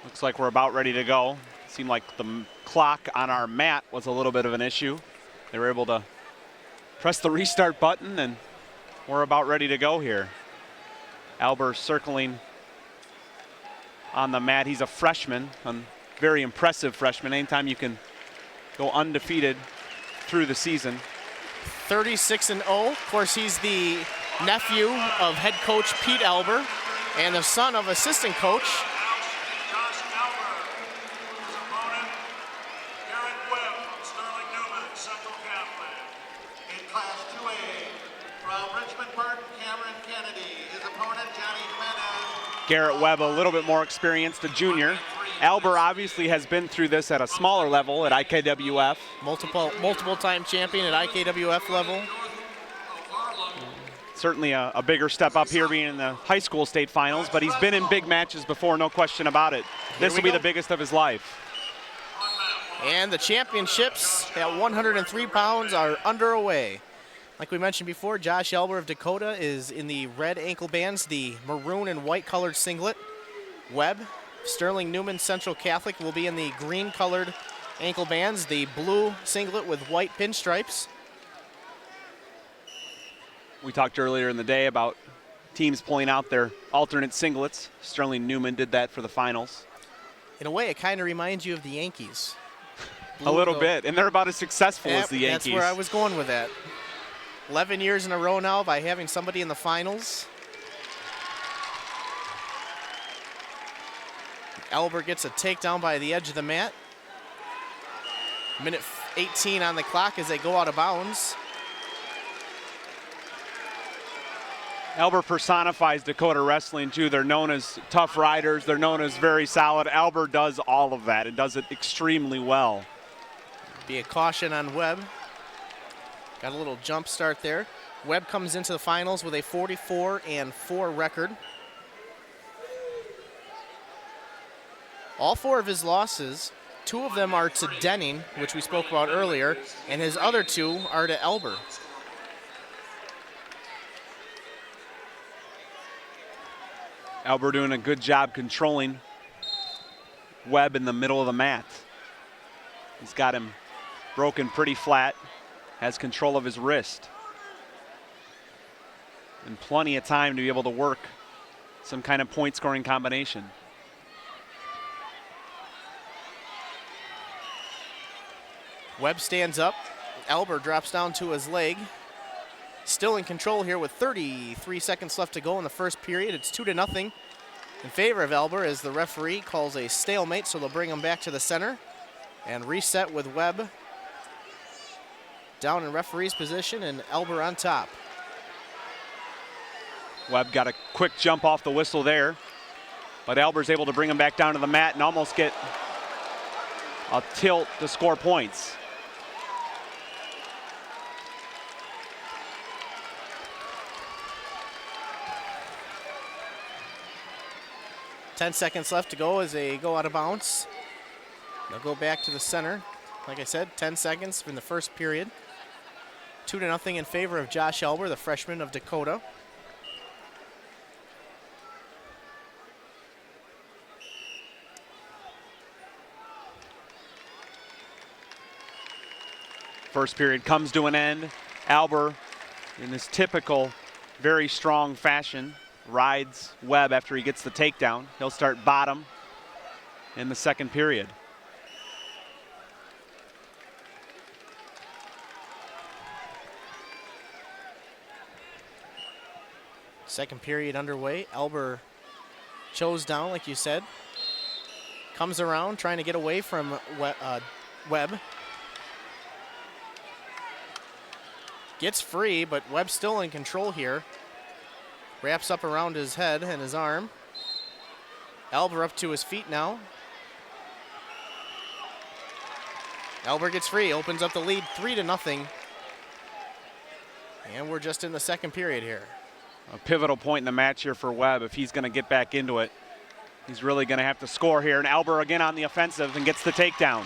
Looks like we're about ready to go. Seemed like the clock on our mat was a little bit of an issue. They were able to press the restart button, and we're about ready to go here. Albert circling on the mat. He's a freshman, a very impressive freshman. Anytime you can go undefeated through the season. 36-0. Of course, he's the nephew of head coach Pete Albert and the son of assistant coach Garrett Webb, a little bit more experienced, a junior. Albert obviously has been through this at a smaller level at IKWF. Multiple-time champion at IKWF level. Certainly a bigger step up here being in the high school state finals, but he's been in big matches before, no question about it. This will be the biggest of his life. And the championships at 103 pounds are underway. Like we mentioned before, Josh Elber of Dakota is in the red ankle bands, the maroon and white colored singlet. Webb, Sterling Newman Central Catholic will be in the green colored ankle bands, the blue singlet with white pinstripes. We talked earlier in the day about teams pulling out their alternate singlets. Sterling Newman did that for the finals. In a way, it kind of reminds you of the Yankees. A little bit, and they're about as successful as the Yankees. That's where I was going with that. 11 years in a row now by having somebody in the finals. Albert gets a takedown by the edge of the mat. Minute 18 on the clock as they go out of bounds. Albert personifies Dakota wrestling too. They're known as tough riders. They're known as very solid. Albert does all of that and does it extremely well. Be a caution on Webb. Got a little jump start there. Webb comes into the finals with a 44-4 record. All four of his losses, two of them are to Denning, which we spoke about earlier, and his other two are to Elber. Albert doing a good job controlling Webb in the middle of the mat. He's got him broken pretty flat, has control of his wrist. And plenty of time to be able to work some kind of point scoring combination. Webb stands up. Albert drops down to his leg. Still in control here with 33 seconds left to go in the first period. It's 2-0 in favor of Albert as the referee calls a stalemate, so they'll bring him back to the center and reset with Webb down in referee's position and Albert on top. Webb got a quick jump off the whistle there, but Albert's able to bring him back down to the mat and almost get a tilt to score points. Ten seconds left to go as they go out of bounds. They'll go back to the center. Like I said, 10 seconds from the first period. 2-0 in favor of Josh Elber, the freshman of Dakota. First period comes to an end. Albert, in his typical, very strong fashion, rides Webb after he gets the takedown. He'll start bottom in the second period. Second period underway. Elber chose down, like you said. Comes around, trying to get away from Webb. Gets free, but Webb's still in control here. Wraps up around his head and his arm. Elber up to his feet now. Elber gets free, opens up the lead 3-0. And we're just in the second period here. A pivotal point in the match here for Webb. If he's going to get back into it, he's really going to have to score here. And Albert again on the offensive and gets the takedown.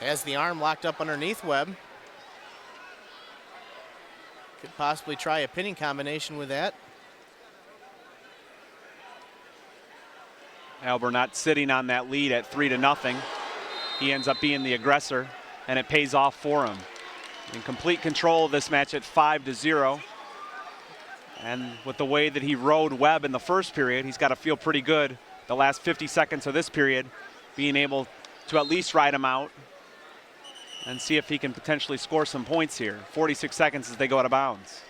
Has the arm locked up underneath Webb. Could possibly try a pinning combination with that. Elber not sitting on that lead at 3-0. He ends up being the aggressor, and it pays off for him. In complete control of this match at 5-0. And with the way that he rode Webb in the first period, he's got to feel pretty good the last 50 seconds of this period, being able to at least ride him out and see if he can potentially score some points here. 46 seconds as they go out of bounds.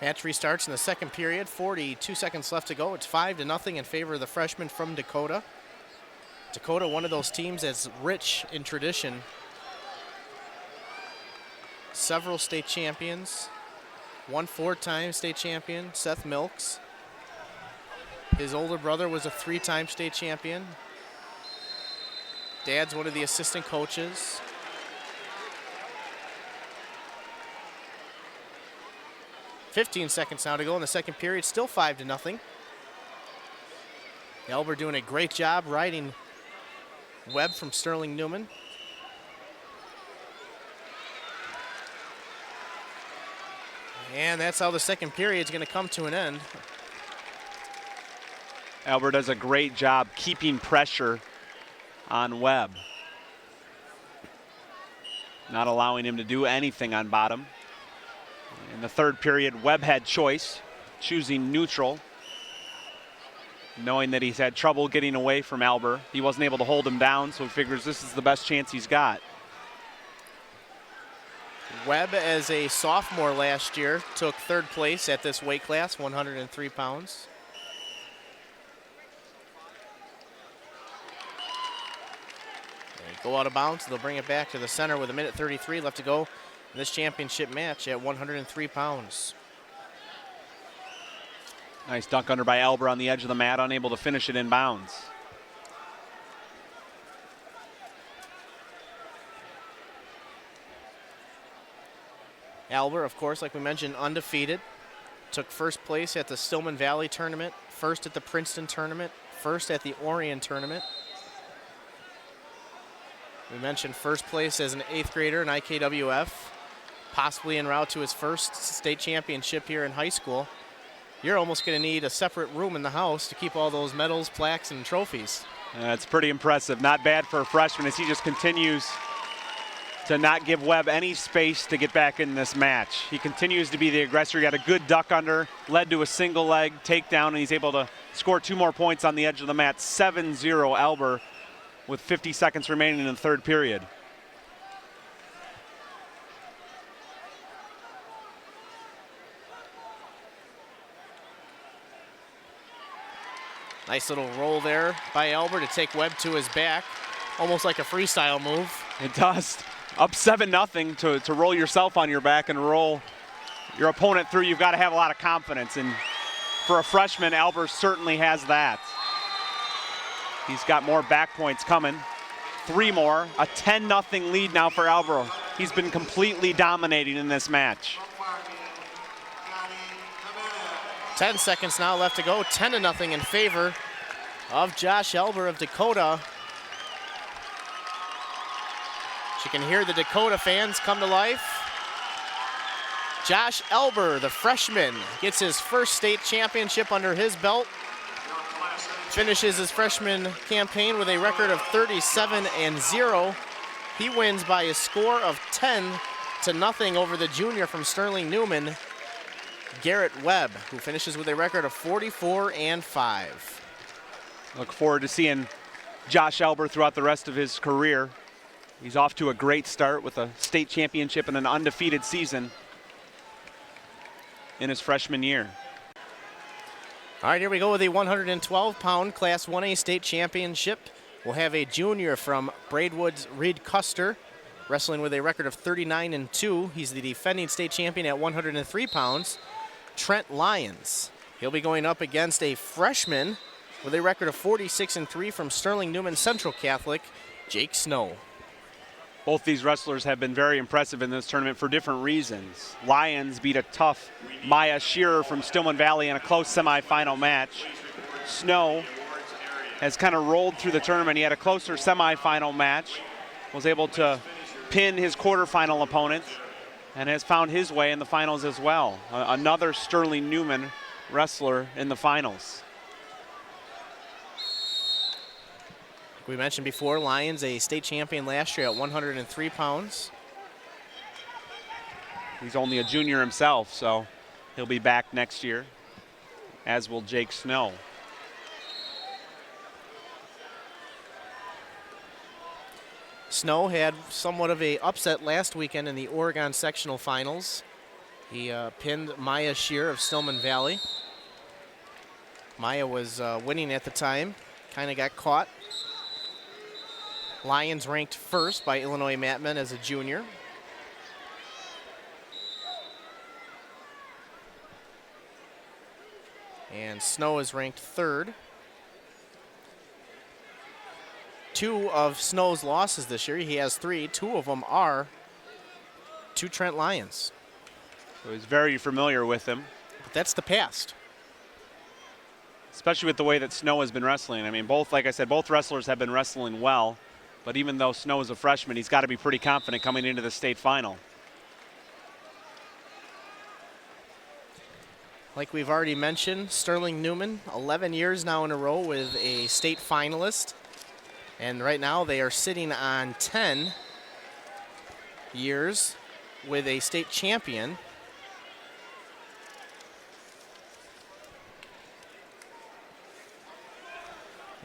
Match restarts in the second period. 42 seconds left to go. It's 5-0 in favor of the freshman from Dakota. Dakota, one of those teams that's rich in tradition. Several state champions. One 4-time state champion, Seth Milks. His older brother was a 3-time state champion. Dad's one of the assistant coaches. .15 seconds now to go in the second period. Still 5-0. Elber doing a great job riding Webb from Sterling Newman. And that's how the second period is going to come to an end. Elber does a great job keeping pressure on Webb, not allowing him to do anything on bottom. In the third period, Webb had choice, choosing neutral, knowing that he's had trouble getting away from Elber. He wasn't able to hold him down, so he figures this is the best chance he's got. Webb, as a sophomore last year, took third place at this weight class, 103 pounds. They go out of bounds. They'll bring it back to the center with 1:33 left to go in this championship match at 103 pounds. Nice dunk under by Elber on the edge of the mat, unable to finish it in bounds. Elber, of course, like we mentioned, undefeated. Took first place at the Stillman Valley tournament, first at the Princeton tournament, first at the Orion tournament. We mentioned first place as an 8th grader in IKWF, possibly en route to his first state championship here in high school. You're almost going to need a separate room in the house to keep all those medals, plaques, and trophies. That's pretty impressive. Not bad for a freshman as he just continues to not give Webb any space to get back in this match. He continues to be the aggressor. He got a good duck under, led to a single leg takedown, and he's able to score 2 more points on the edge of the mat. 7-0 Elber with 50 seconds remaining in the third period. Nice little roll there by Elber to take Webb to his back. Almost like a freestyle move. It does. Up 7-0 to roll yourself on your back and roll your opponent through. You've got to have a lot of confidence. And for a freshman, Elber certainly has that. He's got more back points coming. 3 more. A 10-0 lead now for Elber. He's been completely dominating in this match. 10 seconds now left to go. 10-0 in favor of Josh Elber of Dakota. You can hear the Dakota fans come to life. Josh Elber, the freshman, gets his first state championship under his belt. Finishes his freshman campaign with a record of 37-0. He wins by a score of 10-0 over the junior from Sterling Newman, Garrett Webb, who finishes with a record of 44-5. Look forward to seeing Josh Elber throughout the rest of his career. He's off to a great start with a state championship and an undefeated season in his freshman year. All right, here we go with the 112-pound Class 1A state championship. We'll have a junior from Braidwood's Reed Custer, wrestling with a record of 39-2. He's the defending state champion at 103 pounds, Trent Lyons. He'll be going up against a freshman with a record of 46-3 from Sterling Newman Central Catholic, Jake Snow. Both these wrestlers have been very impressive in this tournament for different reasons. Lyons beat a tough Maya Shearer from Stillman Valley in a close semifinal match. Snow has kind of rolled through the tournament. He had a closer semifinal match, was able to pin his quarterfinal opponent and has found his way in the finals as well. Another Sterling Newman wrestler in the finals. We mentioned before, Lyons a state champion last year at 103 pounds. He's only a junior himself, so he'll be back next year, as will Jake Snow. Snow had somewhat of a upset last weekend in the Oregon sectional finals. He pinned Maya Shear of Stillman Valley. Maya was winning at the time, kind of got caught. Lyons ranked first by Illinois Matmen as a junior. And Snow is ranked third. Two of Snow's losses this year, he has three. Two of them are to Trent Lyons. So he's very familiar with him. But that's the past. Especially with the way that Snow has been wrestling. I mean, both, like I said, both wrestlers have been wrestling well. But even though Snow is a freshman, he's got to be pretty confident coming into the state final. Like we've already mentioned, Sterling Newman, 11 years now in a row with a state finalist. And right now they are sitting on 10 years with a state champion.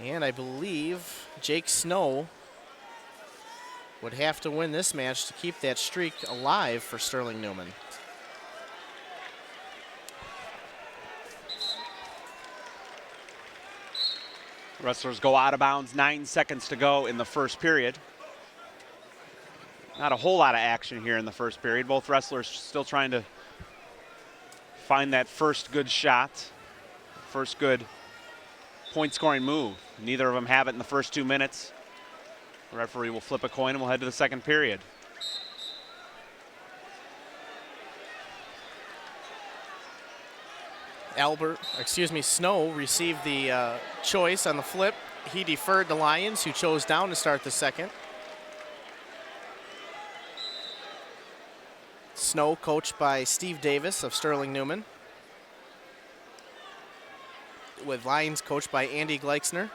And I believe Jake Snow would have to win this match to keep that streak alive for Sterling Newman. Wrestlers go out of bounds, 9 seconds to go in the first period. Not a whole lot of action here in the first period. Both wrestlers still trying to find that first good shot, first good point scoring move. Neither of them have it in the first 2 minutes. The referee will flip a coin and we'll head to the second period. Snow received the choice on the flip. He deferred to Lyons, who chose down to start the second. Snow coached by Steve Davis of Sterling Newman, with Lyons coached by Andy Gleixner.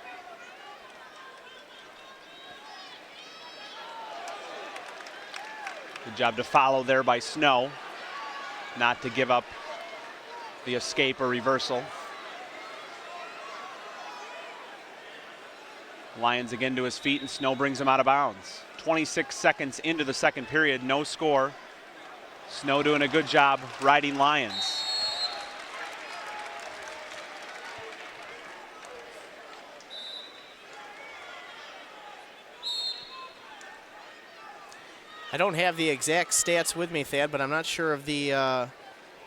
Good job to follow there by Snow, not to give up the escape or reversal. Lyons again to his feet, and Snow brings him out of bounds. 26 seconds into the second period, no score. Snow doing a good job riding Lyons. I don't have the exact stats with me, Thad, but I'm not sure of the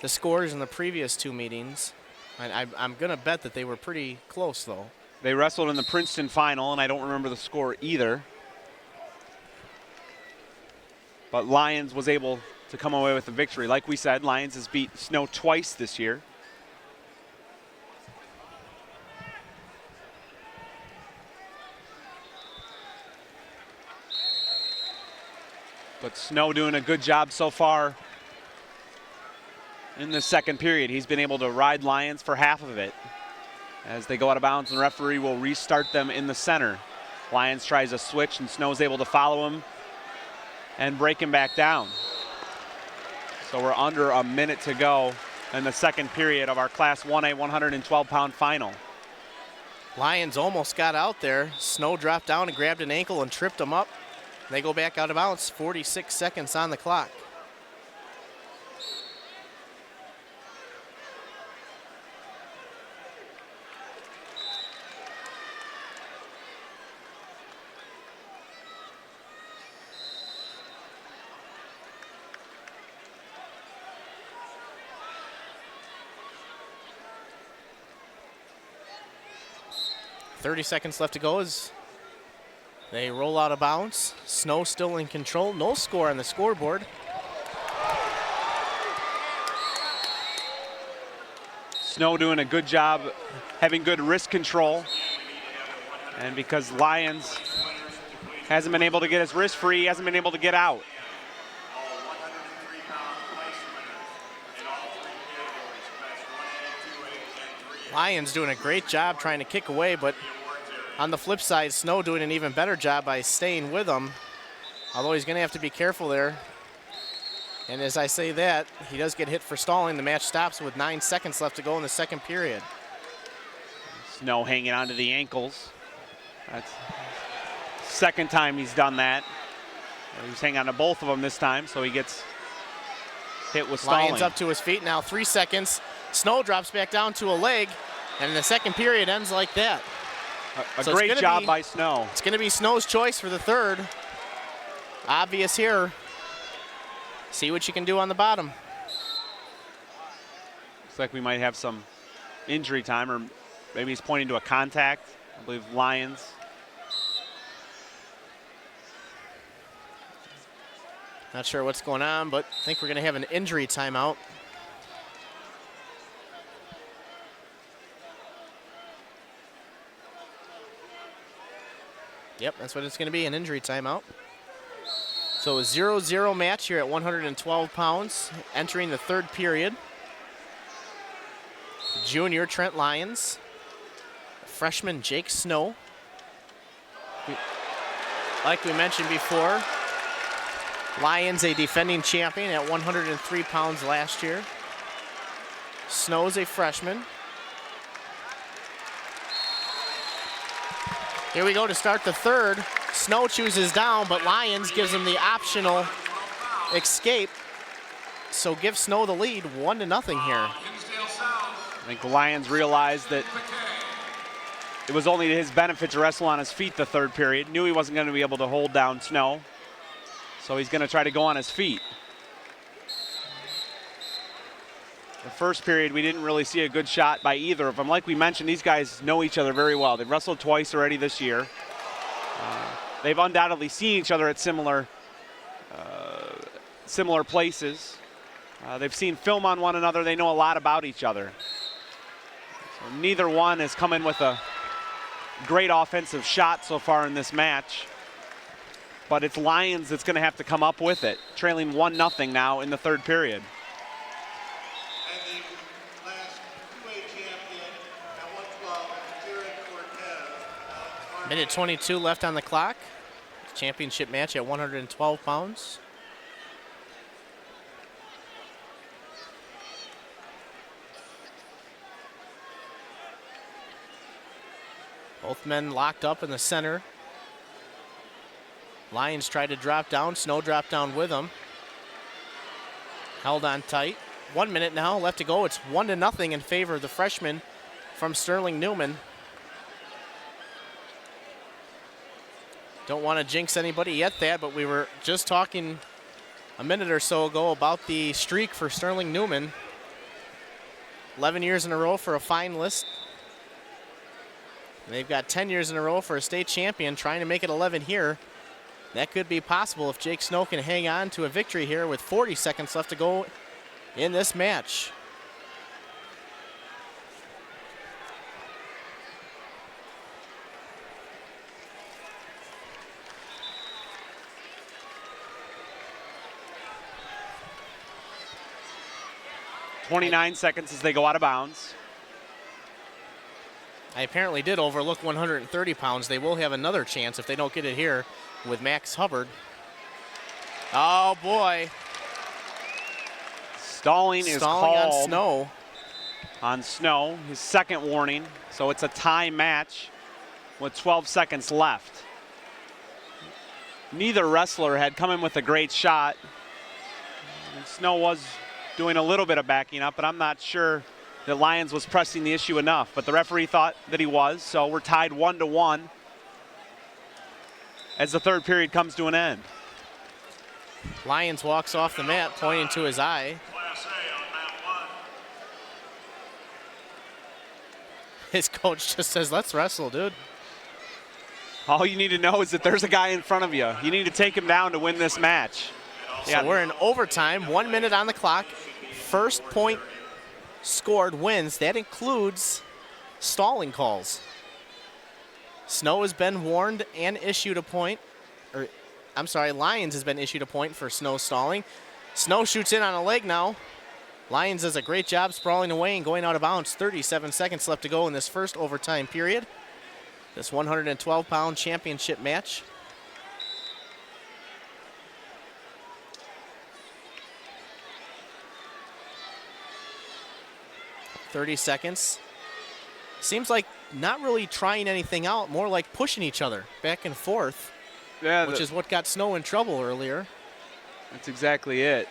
scores in the previous two meetings. I'm going to bet that they were pretty close, though. They wrestled in the Princeton final, and I don't remember the score either. But Lyons was able to come away with the victory. Like we said, Lyons has beat Snow twice this year. But Snow doing a good job so far in the second period. He's been able to ride Lyons for half of it. As they go out of bounds, the referee will restart them in the center. Lyons tries a switch, and Snow's able to follow him and break him back down. So we're under a minute to go in the second period of our Class 1A 112-pound final. Lyons almost got out there. Snow dropped down and grabbed an ankle and tripped him up. They go back out of bounds, 46 seconds on the clock. .30 seconds left to go as they roll out of bounds. Snow still in control. No score on the scoreboard. Snow doing a good job, having good wrist control. And because Lyons Hasn't been able to get his wrist free, hasn't been able to get out. Lyons doing a great job trying to kick away, but on the flip side, Snow doing an even better job by staying with him, although he's going to have to be careful there. And as I say that, he does get hit for stalling. The match stops with 9 seconds left to go in the second period. Snow hanging onto the ankles. That's second time he's done that. He's hanging on to both of them this time, so he gets hit with stalling. Lyons up to his feet now, 3 seconds. Snow drops back down to a leg, and the second period ends like that. A great job by Snow. It's going to be Snow's choice for the third. Obvious here. See what you can do on the bottom. Looks like we might have some injury time, or maybe he's pointing to a contact. I believe Lyons. Not sure what's going on, but I think we're going to have an injury timeout. Yep, that's what it's going to be, an injury timeout. So a 0-0 match here at 112 pounds, entering the third period. Junior Trent Lyons, freshman Jake Snow. Like we mentioned before, Lyons a defending champion at 103 pounds last year. Snow's a freshman. Here we go to start the third. Snow chooses down, but Lyons gives him the optional escape. So give Snow the lead, 1-0 here. I think the Lyons realized that it was only to his benefit to wrestle on his feet the third period. Knew he wasn't going to be able to hold down Snow. So he's going to try to go on his feet. The first period, we didn't really see a good shot by either of them. Like we mentioned, these guys know each other very well. They've wrestled twice already this year. They've undoubtedly seen each other at similar places. They've seen film on one another. They know a lot about each other. So neither one has come in with a great offensive shot so far in this match. But it's Lyons that's going to have to come up with it, trailing 1-0 now in the third period. Minute 22 left on the clock. Championship match at 112 pounds. Both men locked up in the center. Lyons tried to drop down. Snow dropped down with him. Held on tight. 1 minute now left to go. It's 1-0 in favor of the freshman from Sterling Newman. Don't want to jinx anybody yet, Thad, but we were just talking a minute or so ago about the streak for Sterling Newman. 11 years in a row for a finalist. And they've got 10 years in a row for a state champion, trying to make it 11 here. That could be possible if Jake Snow can hang on to a victory here with 40 seconds left to go in this match. .29 seconds as they go out of bounds. I apparently did overlook 130 pounds. They will have another chance if they don't get it here with Max Hubbard. Oh, boy. Stalling is called on Snow. On Snow, his second warning. So it's a tie match with 12 seconds left. Neither wrestler had come in with a great shot. And Snow was doing a little bit of backing up, but I'm not sure that Lyons was pressing the issue enough. But the referee thought that he was, so we're tied 1-1 as the third period comes to an end. Lyons walks off the mat, pointing to his eye. His coach just says, let's wrestle, dude. All you need to know is that there's a guy in front of you. You need to take him down to win this match. So we're in overtime, 1 minute on the clock. First point scored wins. That includes stalling calls. Snow has been warned and issued a point. Lyons has been issued a point for Snow stalling. Snow shoots in on a leg now. Lyons does a great job sprawling away and going out of bounds. 37 seconds left to go in this first overtime period. This 112-pound championship match. .30 seconds. Seems like not really trying anything out, more like pushing each other back and forth, which is what got Snow in trouble earlier. That's exactly it.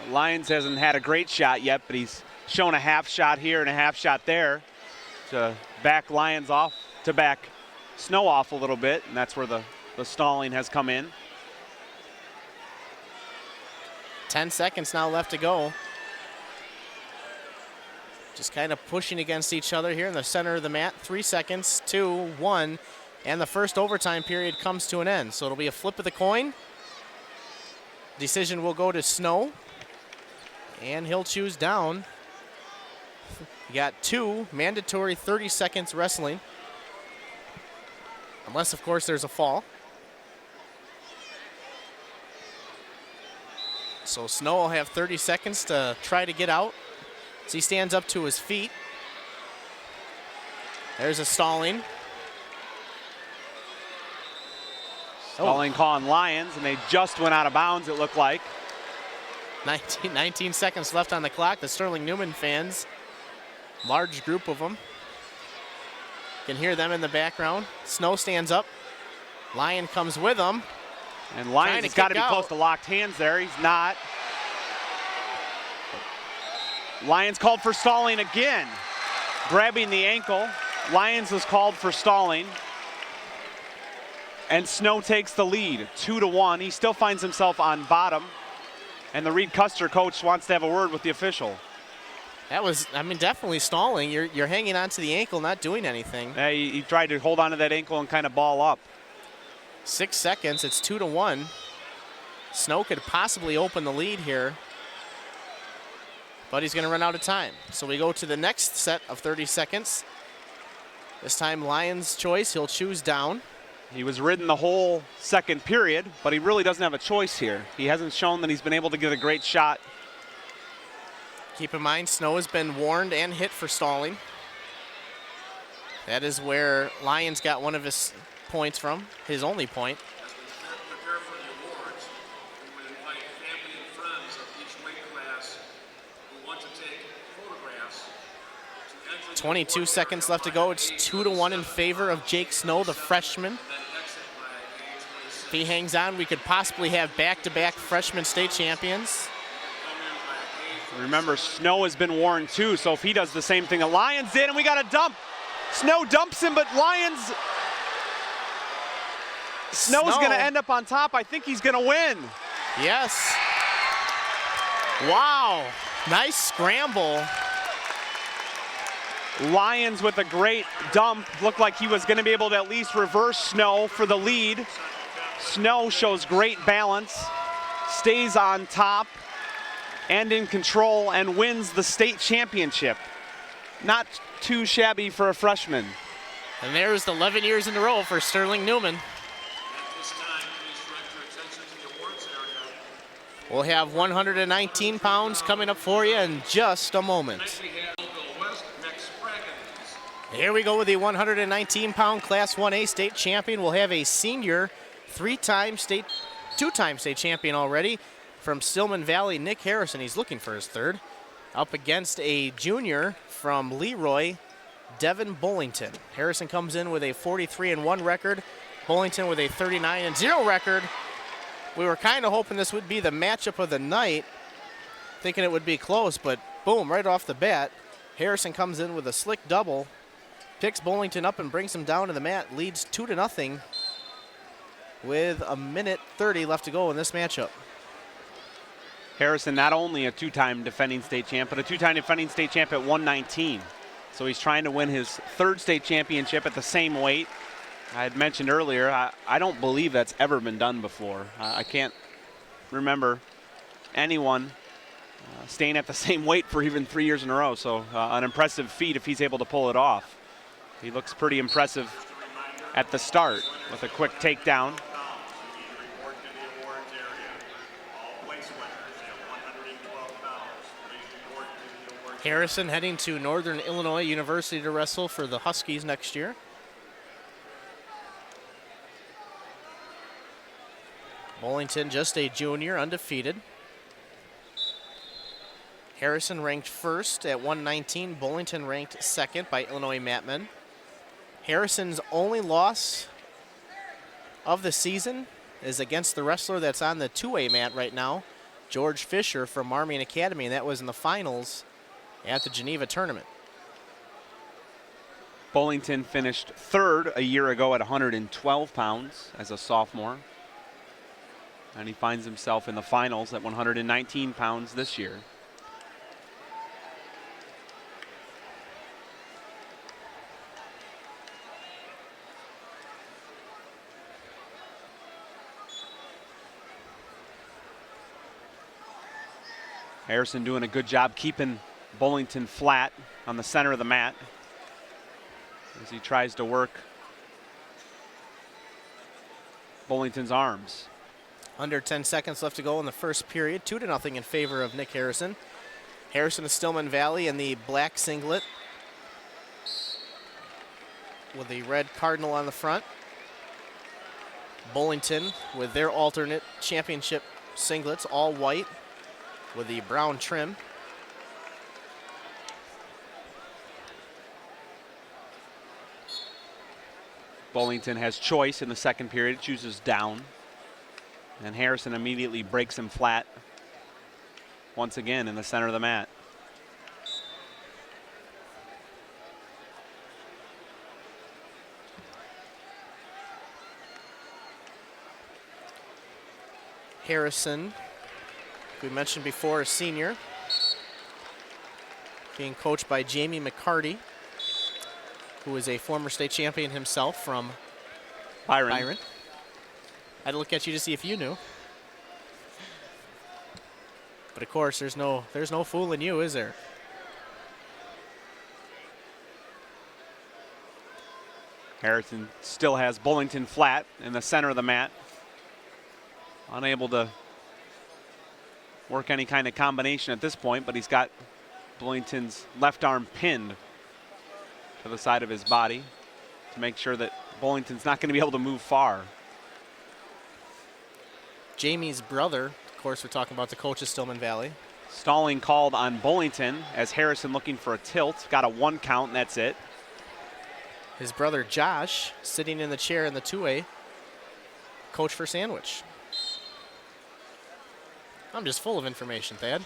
Lyons hasn't had a great shot yet, but he's shown a half shot here and a half shot there to back Lyons off, to back Snow off a little bit, and that's where the stalling has come in. 10 seconds now left to go. Just kind of pushing against each other here in the center of the mat. 3 seconds, 2, 1, and the first overtime period comes to an end. So it'll be a flip of the coin. Decision will go to Snow, and he'll choose down. You got 2 mandatory 30 seconds wrestling, unless, of course, there's a fall. So Snow will have 30 seconds to try to get out. As he stands up to his feet. There's a stalling. Stalling call on Lyons, and they just went out of bounds, it looked like. 19 seconds left on the clock. The Sterling Newman fans, large group of them. You can hear them in the background. Snow stands up. Lyon comes with him. And Lyons has got to be close to locked hands there. He's not. Lyons called for stalling again. Grabbing the ankle. Lyons was called for stalling. And Snow takes the lead, 2-1. He still finds himself on bottom. And the Reed Custer coach wants to have a word with the official. That was, definitely stalling. You're hanging on to the ankle, not doing anything. Yeah, he tried to hold on to that ankle and kind of ball up. 6 seconds, it's 2-1. Snow could possibly open the lead here, but he's going to run out of time. So we go to the next set of 30 seconds. This time Lyons' choice, he'll choose down. He was ridden the whole second period, but he really doesn't have a choice here. He hasn't shown that he's been able to get a great shot. Keep in mind, Snow has been warned and hit for stalling. That is where Lyons got one of his points from, his only point. 22 seconds left to go. It's 2-1 in favor of Jake Snow, the freshman. If he hangs on, we could possibly have back-to-back freshman state champions. Remember, Snow has been warned too, so if he does the same thing that Lyons did, and we got a dump. Snow dumps him, but Snow's going to end up on top. I think he's going to win. Yes. Wow. Nice scramble. Lyons with a great dump. Looked like he was going to be able to at least reverse Snow for the lead. Snow shows great balance, stays on top and in control, and wins the state championship. Not too shabby for a freshman. And there's the 11 years in a row for Sterling Newman. We'll have 119 pounds coming up for you in just a moment. Here we go with the 119-pound Class 1A state champion. We'll have a senior, two-time state champion already from Stillman Valley, Nick Harrison. He's looking for his third. Up against a junior from Leroy, Devin Bullington. Harrison comes in with a 43-1 record. Bullington with a 39-0 record. We were kind of hoping this would be the matchup of the night, thinking it would be close, but boom, right off the bat, Harrison comes in with a slick double, picks Bullington up and brings him down to the mat, leads 2-0 with 1:30 left to go in this matchup. Harrison, not only a two-time defending state champ, but a two-time defending state champ at 119. So he's trying to win his third state championship at the same weight. I had mentioned earlier, I don't believe that's ever been done before. I can't remember anyone staying at the same weight for even 3 years in a row. So an impressive feat if he's able to pull it off. He looks pretty impressive at the start with a quick takedown. Harrison heading to Northern Illinois University to wrestle for the Huskies next year. Bullington just a junior, undefeated. Harrison ranked first at 119. Bullington ranked second by Illinois Matmen. Harrison's only loss of the season is against the wrestler that's on the two-way mat right now, George Fisher from Marmion Academy, and that was in the finals at the Geneva tournament. Bullington finished third a year ago at 112 pounds as a sophomore. And he finds himself in the finals at 119 pounds this year. Harrison doing a good job keeping Bullington flat on the center of the mat as he tries to work Bullington's arms. Under 10 seconds left to go in the first period. 2-0 in favor of Nick Harrison. Harrison of Stillman Valley in the black singlet with the red cardinal on the front. Bullington with their alternate championship singlets, all white with the brown trim. Bullington has choice in the second period, chooses down. And Harrison immediately breaks him flat once again in the center of the mat. Harrison, we mentioned before, a senior, being coached by Jamie McCarty, who is a former state champion himself from Byron. I had to look at you to see if you knew. But of course, there's no fooling you, is there? Harrison still has Bullington flat in the center of the mat. Unable to work any kind of combination at this point, but he's got Bullington's left arm pinned to the side of his body to make sure that Bullington's not going to be able to move far. Jamie's brother, of course, we're talking about the coach of Stillman Valley. Stalling called on Bullington as Harrison looking for a tilt. Got a 1 count, and that's it. His brother Josh sitting in the chair in the two-way, coach for Sandwich. I'm just full of information, Thad.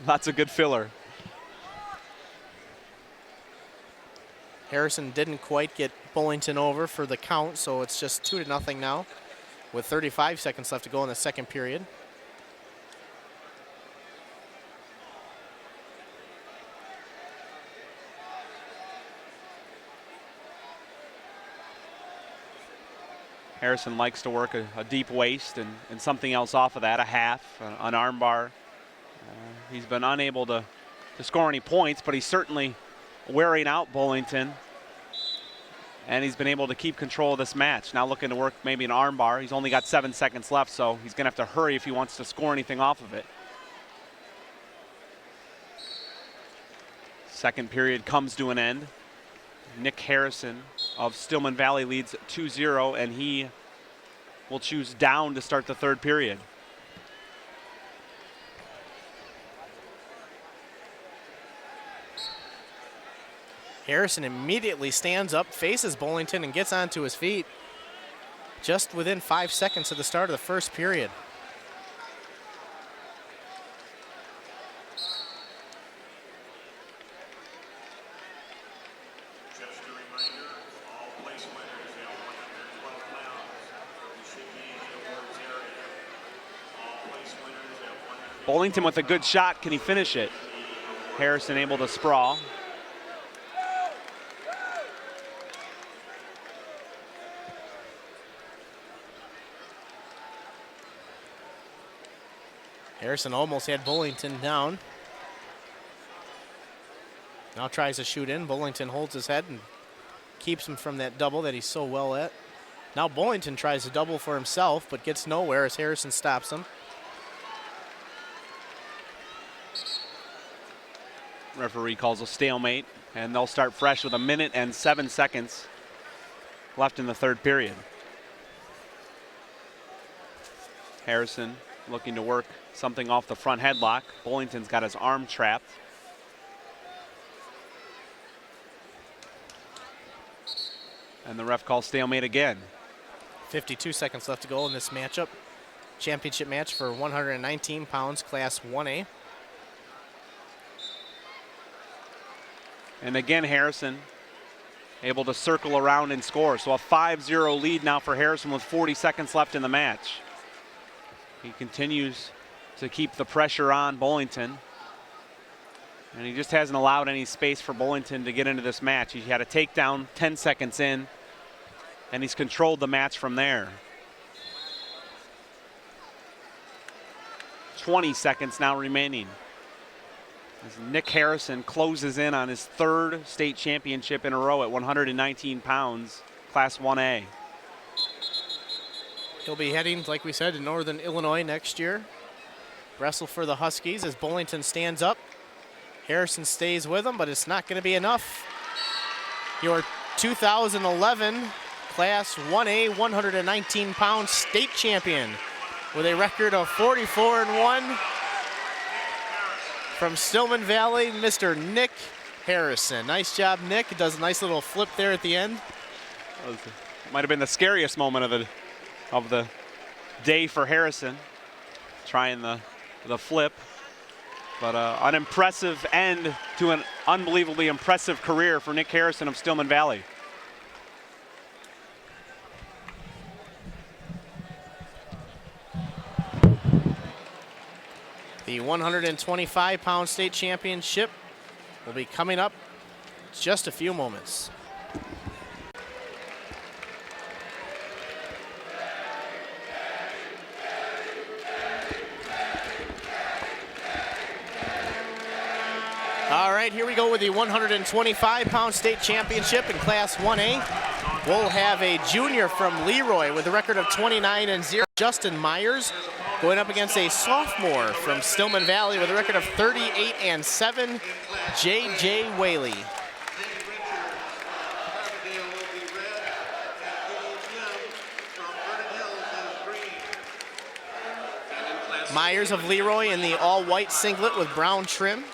Lots of good filler. Harrison didn't quite get Bullington over for the count, so it's just 2-0 now with 35 seconds left to go in the second period. Harrison likes to work a deep waist and something else off of that, a half, an arm bar. He's been unable to score any points, but he's certainly wearing out Bullington. And he's been able to keep control of this match. Now looking to work maybe an arm bar. He's only got 7 seconds left, so he's going to have to hurry if he wants to score anything off of it. Second period comes to an end. Nick Harrison of Stillman Valley leads 2-0, and he will choose down to start the third period. Harrison immediately stands up, faces Bullington, and gets onto his feet just within 5 seconds of the start of the first period. Just a reminder, all place winners have 112 pounds. You should be in the awards area. All place winners have 112 Bullington with a good shot. Can he finish it? Harrison able to sprawl. Harrison almost had Bullington down. Now tries to shoot in. Bullington holds his head and keeps him from that double that he's so well at. Now Bullington tries to double for himself, but gets nowhere as Harrison stops him. Referee calls a stalemate, and they'll start fresh with 1 minute and 7 seconds left in the third period. Harrison looking to work something off the front headlock. Bullington's got his arm trapped. And the ref calls stalemate again. 52 seconds left to go in this matchup. Championship match for 119 pounds, Class 1A. And again, Harrison able to circle around and score. So a 5-0 lead now for Harrison with 40 seconds left in the match. He continues to keep the pressure on Bullington. And he just hasn't allowed any space for Bullington to get into this match. He had a takedown 10 seconds in, and he's controlled the match from there. 20 seconds now remaining as Nick Harrison closes in on his third state championship in a row at 119 pounds, Class 1A. He'll be heading, like we said, to Northern Illinois next year. Wrestle for the Huskies as Bullington stands up. Harrison stays with him, but it's not going to be enough. Your 2011 Class 1A 119-pound state champion with a record of 44-1 from Stillman Valley, Mr. Nick Harrison. Nice job, Nick. He does a nice little flip there at the end. Might have been the scariest moment of the day for Harrison, trying the flip. But an impressive end to an unbelievably impressive career for Nick Harrison of Stillman Valley. The 125-pound state championship will be coming up in just a few moments. All right, here we go with the 125-pound state championship in Class 1A. We'll have a junior from Leroy with a record of 29-0, Justin Myers, going up against a sophomore from Stillman Valley with a record of 38-7, J.J. Whaley. Myers of Leroy in the all-white singlet with brown trim.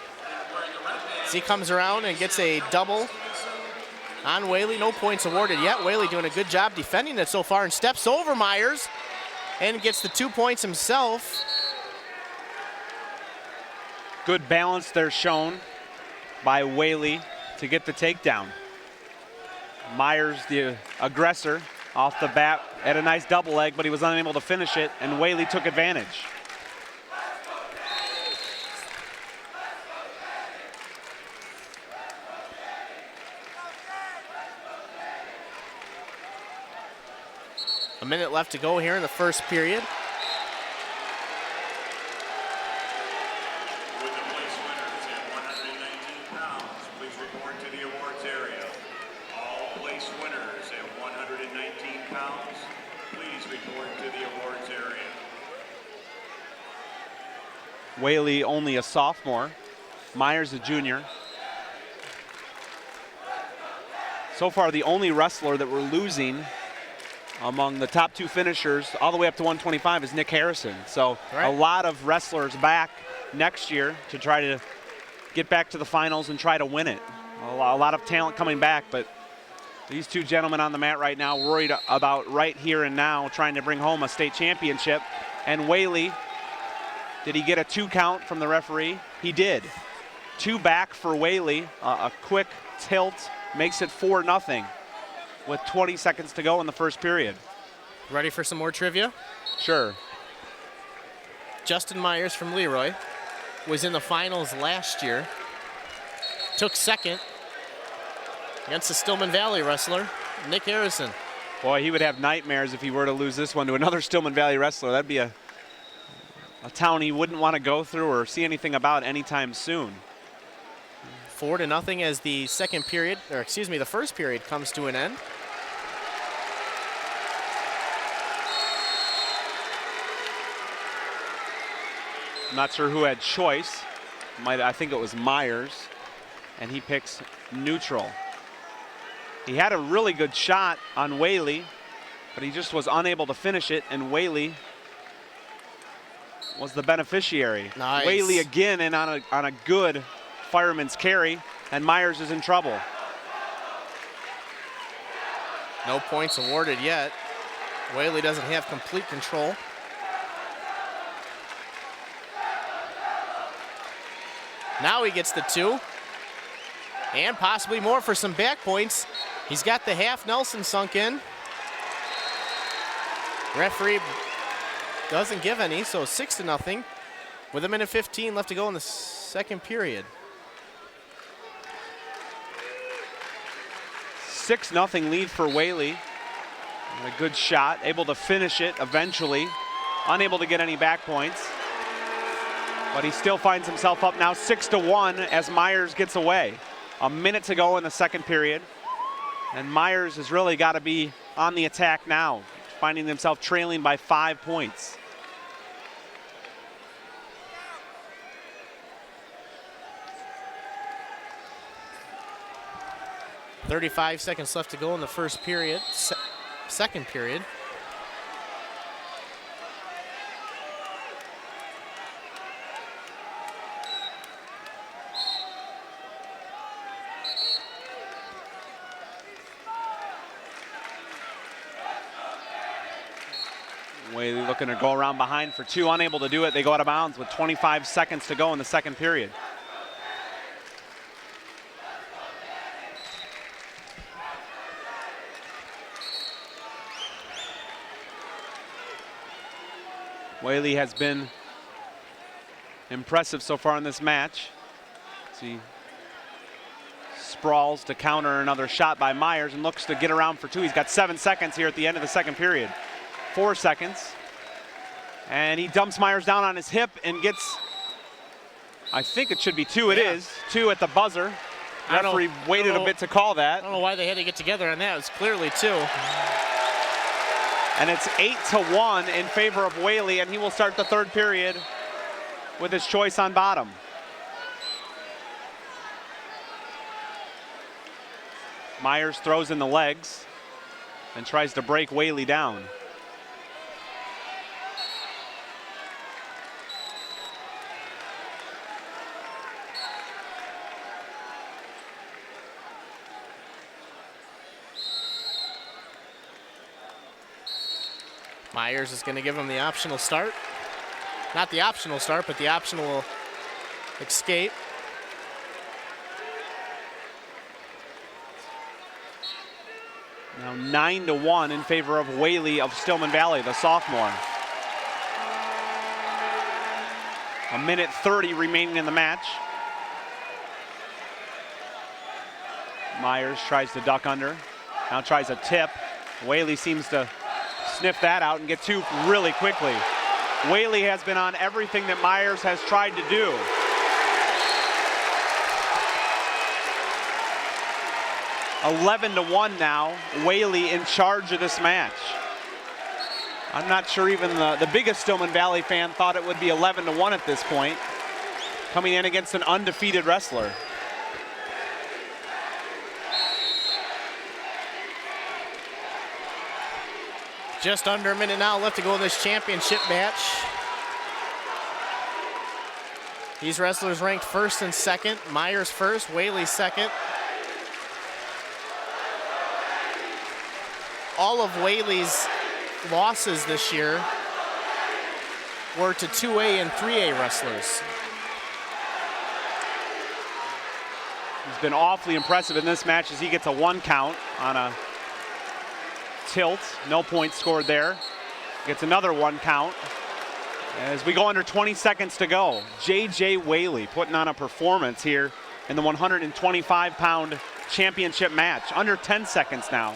As he comes around and gets a double on Whaley. No points awarded yet. Whaley doing a good job defending it so far and steps over Myers and gets the 2 points himself. Good balance there shown by Whaley to get the takedown. Myers, the aggressor, off the bat had a nice double leg, but he was unable to finish it, and Whaley took advantage. A minute left to go here in the first period. With the place winners at 119 pounds, please report to the awards area. All place winners at 119 pounds, please report to the awards area. Whaley only a sophomore, Myers a junior. So far the only wrestler that we're losing among the top two finishers all the way up to 125 is Nick Harrison. So right. A lot of wrestlers back next year to try to get back to the finals and try to win it. A lot of talent coming back, but these two gentlemen on the mat right now worried about right here and now trying to bring home a state championship. And Whaley, did he get a 2 count from the referee? He did. 2 back for Whaley. A quick tilt makes it 4-0. With 20 seconds to go in the first period. Ready for some more trivia? Sure. Justin Myers from Leroy was in the finals last year. Took second against the Stillman Valley wrestler, Nick Harrison. Boy, he would have nightmares if he were to lose this one to another Stillman Valley wrestler. That'd be a town he wouldn't want to go through or see anything about anytime soon. 4-0 as the second period, or excuse me, the first period comes to an end. I'm not sure who had choice. I think it was Myers. and he picks neutral. He had a really good shot on Whaley, but he just was unable to finish it, and Whaley was the beneficiary. Nice. Whaley again in on a good fireman's carry, and Myers is in trouble. No points awarded yet. Whaley doesn't have complete control. Now he gets the 2. And possibly more for some back points. He's got the half Nelson sunk in. Referee doesn't give any, so 6-0 with 1:15 left to go in the second period. 6-0 lead for Whaley. And a good shot, able to finish it eventually. Unable to get any back points. But he still finds himself up now 6-1 as Myers gets away. A minute to go in the second period. And Myers has really got to be on the attack now, finding himself trailing by 5 points. .35 seconds left to go in the first period, second period. Whaley looking to go around behind for 2, unable to do it. They go out of bounds with 25 seconds to go in the second period. Whaley has been impressive so far in this match. See, sprawls to counter another shot by Myers and looks to get around for 2. He's got 7 seconds here at the end of the second period. 4 seconds. And he dumps Myers down on his hip and gets, I think it should be 2. It is 2 at the buzzer. Referee waited a bit to call that. I don't know why they had to get together on that. It was clearly 2. And it's 8-1 in favor of Whaley, and he will start the third period with his choice on bottom. Myers throws in the legs and tries to break Whaley down. Myers is going to give him the optional start. Not the optional start, but the optional escape. Now 9-1 in favor of Whaley of Stillman Valley, the sophomore. 1:30 remaining in the match. Myers tries to duck under. Now tries a tip. Whaley seems to sniff that out and get 2 really quickly. Whaley has been on everything that Myers has tried to do. (11-1) now. Whaley in charge of this match. I'm not sure even the biggest Stillman Valley fan thought it would be 11-1 at this point, coming in against an undefeated wrestler. Just under a minute now left to go in this championship match. These wrestlers ranked first and second. Myers first, Whaley second. All of Whaley's losses this year were to 2A and 3A wrestlers. He's been awfully impressive in this match as he gets a 1 count on a tilt. No points scored there. Gets another 1 count. As we go under 20 seconds to go, J.J. Whaley putting on a performance here in the 125-pound championship match. Under 10 seconds now.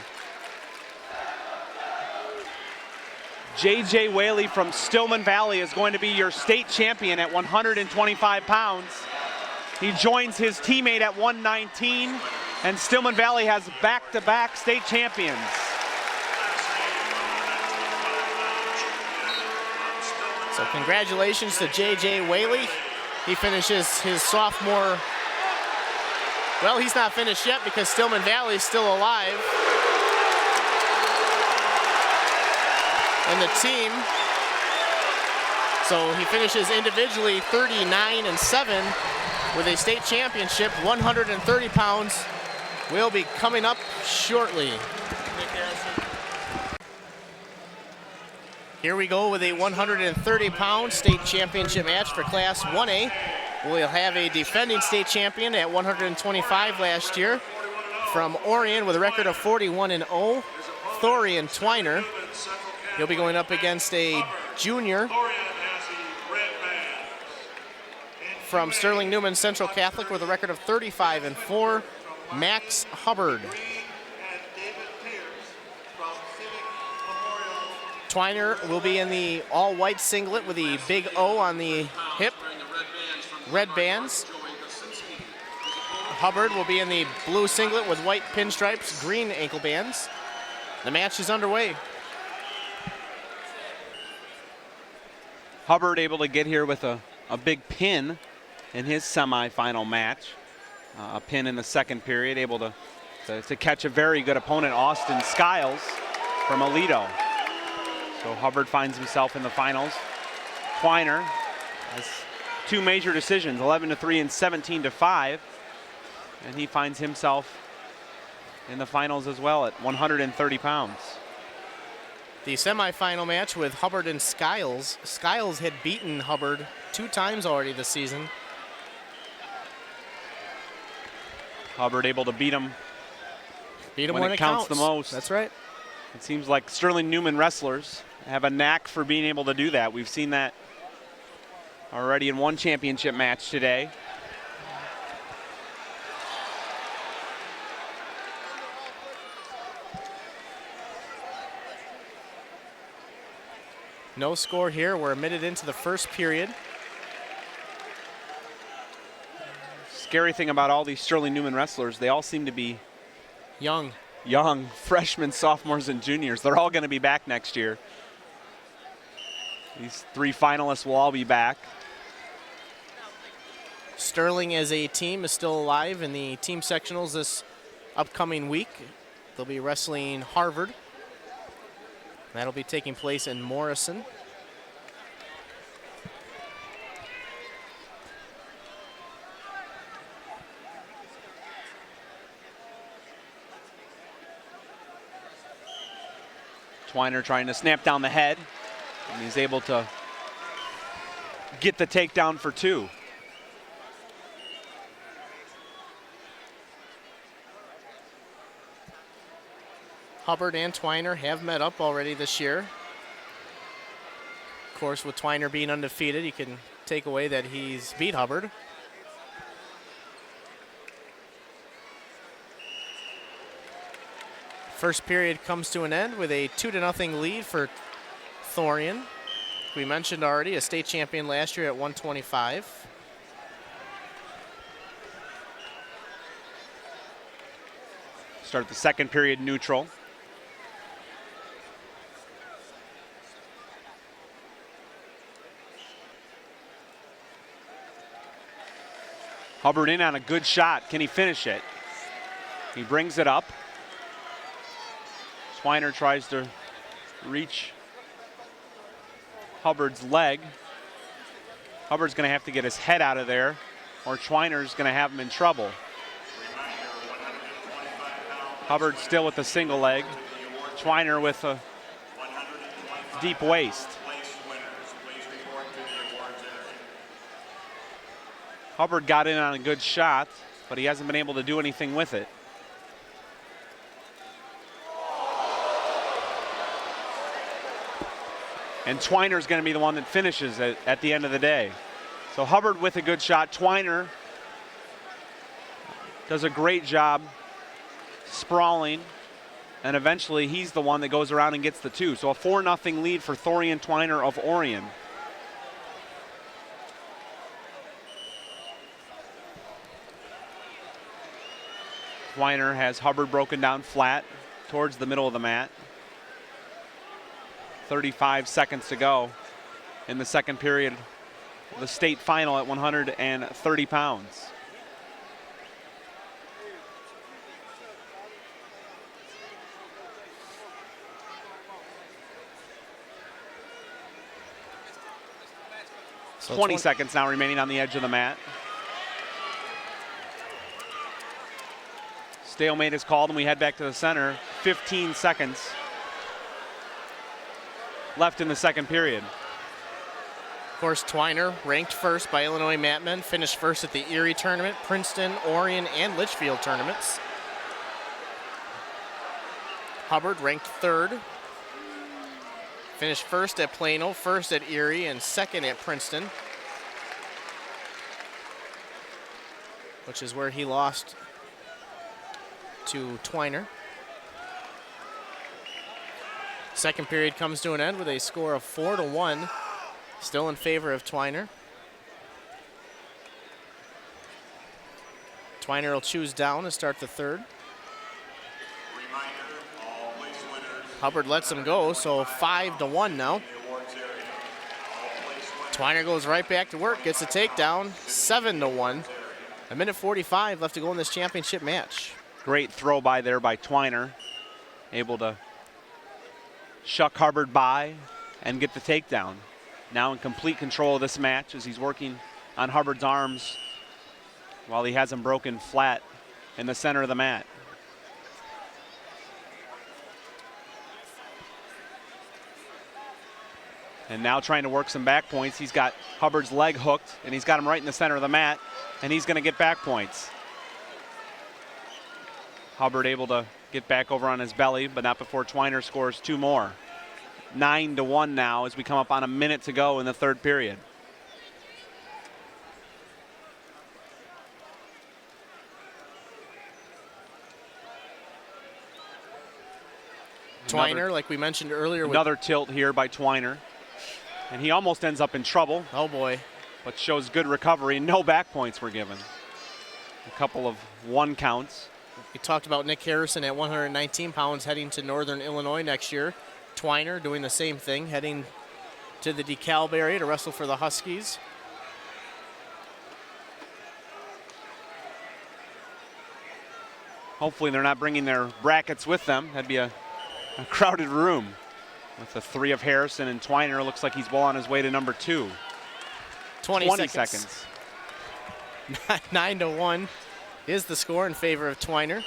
J.J. Whaley from Stillman Valley is going to be your state champion at 125 pounds. He joins his teammate at 119, and Stillman Valley has back-to-back state champions. So congratulations to J.J. Whaley. He finishes his sophomore Well, he's not finished yet because Stillman Valley is still alive. And the team, so he finishes individually 39-7 with a state championship. 130 pounds will be coming up shortly. Here we go with a 130-pound state championship match for Class 1A. We'll have a defending state champion at 125 last year from Orion with a record of 41-0, Thorian Twiner. He'll be going up against a junior from Sterling Newman Central Catholic with a record of 35-4, Max Hubbard. Twiner will be in the all-white singlet with the big O on the hip, red bands. Hubbard will be in the blue singlet with white pinstripes, green ankle bands. The match is underway. Hubbard able to get here with a big pin in his semifinal match. A pin in the second period, able to catch a very good opponent, Austin Skiles from Aledo. So Hubbard finds himself in the finals. Twiner has two major decisions, 11-3 and 17-5. And he finds himself in the finals as well at 130 pounds. The semifinal match with Hubbard and Skiles. Skiles had beaten Hubbard 2 times already this season. Hubbard able to beat him when it counts the most. That's right. It seems like Sterling Newman wrestlers have a knack for being able to do that. We've seen that already in one championship match today. No score here. We're a minute into the first period. Scary thing about all these Sterling Newman wrestlers, they all seem to be young freshmen, sophomores, and juniors. They're all going to be back next year. These 3 finalists will all be back. Sterling as a team is still alive in the team sectionals this upcoming week. They'll be wrestling Harvard. That'll be taking place in Morrison. Twiner trying to snap down the head, and he's able to get the takedown for 2. Hubbard and Twiner have met up already this year. Of course, with Twiner being undefeated, you can take away that he's beat Hubbard. First period comes to an end with a 2-0 lead for Thorian. We mentioned already a state champion last year at 125. Start the second period neutral. Hubbard in on a good shot. Can he finish it? He brings it up. Twiner tries to reach Hubbard's leg. Hubbard's going to have to get his head out of there, or Twiner's going to have him in trouble. Hubbard still with a single leg. Twiner with a deep waist. Hubbard got in on a good shot, but he hasn't been able to do anything with it. And Twiner's going to be the one that finishes it at the end of the day. So Hubbard with a good shot. Twiner does a great job sprawling, and eventually he's the one that goes around and gets the 2. So a 4-0 lead for Thorian Twiner of Orion. Twiner has Hubbard broken down flat towards the middle of the mat. 35 seconds to go in the second period of the state final at 130 pounds. So 20 seconds now remaining on the edge of the mat. Stalemate is called and we head back to the center. 15 seconds left in the second period. Of course, Twiner, ranked first by Illinois Matmen, finished first at the Erie tournament, Princeton, Orion, and Litchfield tournaments. Hubbard ranked third, finished first at Plano, first at Erie, and second at Princeton, which is where he lost to Twiner. Second period comes to an end with a score of 4-1, still in favor of Twiner. Twiner will choose down and start the third. Hubbard lets him go, so 5-1 now. Twiner goes right back to work, gets a takedown, 7-1. A minute 45 left to go in this championship match. Great throw by there by Twiner. Able to shuck Hubbard by and get the takedown. Now in complete control of this match as he's working on Hubbard's arms while he has him broken flat in the center of the mat. And now trying to work some back points. He's got Hubbard's leg hooked and he's got him right in the center of the mat and he's going to get back points. Hubbard able to get back over on his belly, but not before Twiner scores two more. 9-1 now as we come up on a minute to go in the third period. Twiner, like we mentioned earlier. Another tilt here by Twiner. And he almost ends up in trouble. Oh boy. But shows good recovery. No back points were given. A couple of one counts. We talked about Nick Harrison at 119 pounds heading to Northern Illinois next year. Twiner doing the same thing, heading to the DeKalb area to wrestle for the Huskies. Hopefully they're not bringing their brackets with them. That'd be a crowded room. With the three of Harrison and Twiner, looks like he's well on his way to number 2. 20 seconds. 9-1 is the score in favor of Twiner.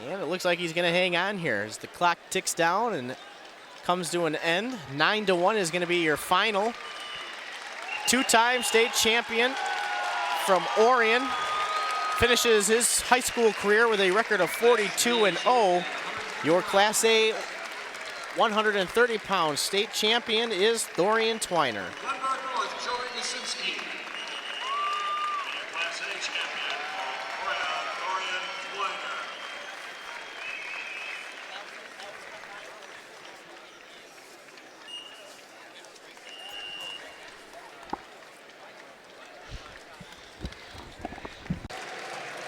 And it looks like he's going to hang on here as the clock ticks down and comes to an end. 9-1 is going to be your final. Two-time state champion from Orion. Finishes his high school career with a record of 42-0. Your Class A 130-pound state champion is Thorian Twiner.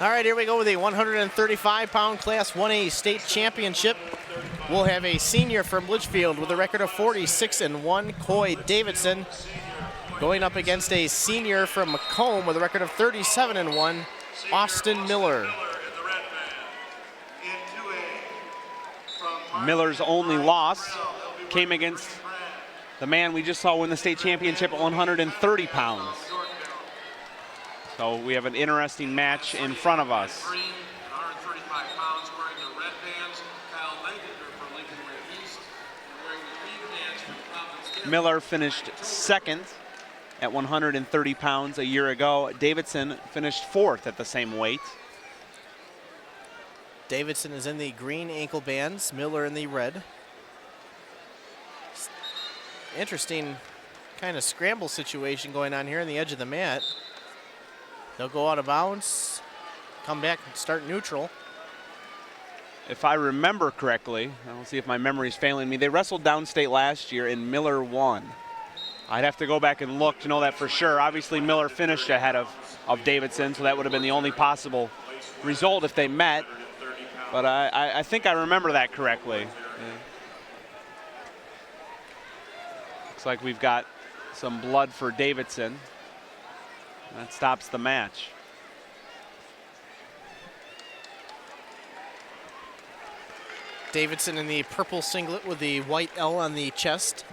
All right, here we go with a 135-pound Class 1A state championship. We'll have a senior from Litchfield with a record of 46-1, Coy Davidson, going up against a senior from Macomb with a record of 37-1, Austin Miller. Miller's only loss came against the man we just saw win the state championship at 130 pounds. So we have an interesting match in front of us. Miller finished second at 130 pounds a year ago. Davidson finished fourth at the same weight. Davidson is in the green ankle bands, Miller in the red. Interesting kind of scramble situation going on here on the edge of the mat. They'll go out of bounds, come back and start neutral. If I remember correctly, I'll see if my memory's failing me, they wrestled downstate last year and Miller won. I'd have to go back and look to know that for sure. Obviously Miller finished ahead of Davidson, so that would have been the only possible result if they met. But I think I remember that correctly. Yeah. Looks like we've got some blood for Davidson. That stops the match. Davidson in the purple singlet with the white L on the chest.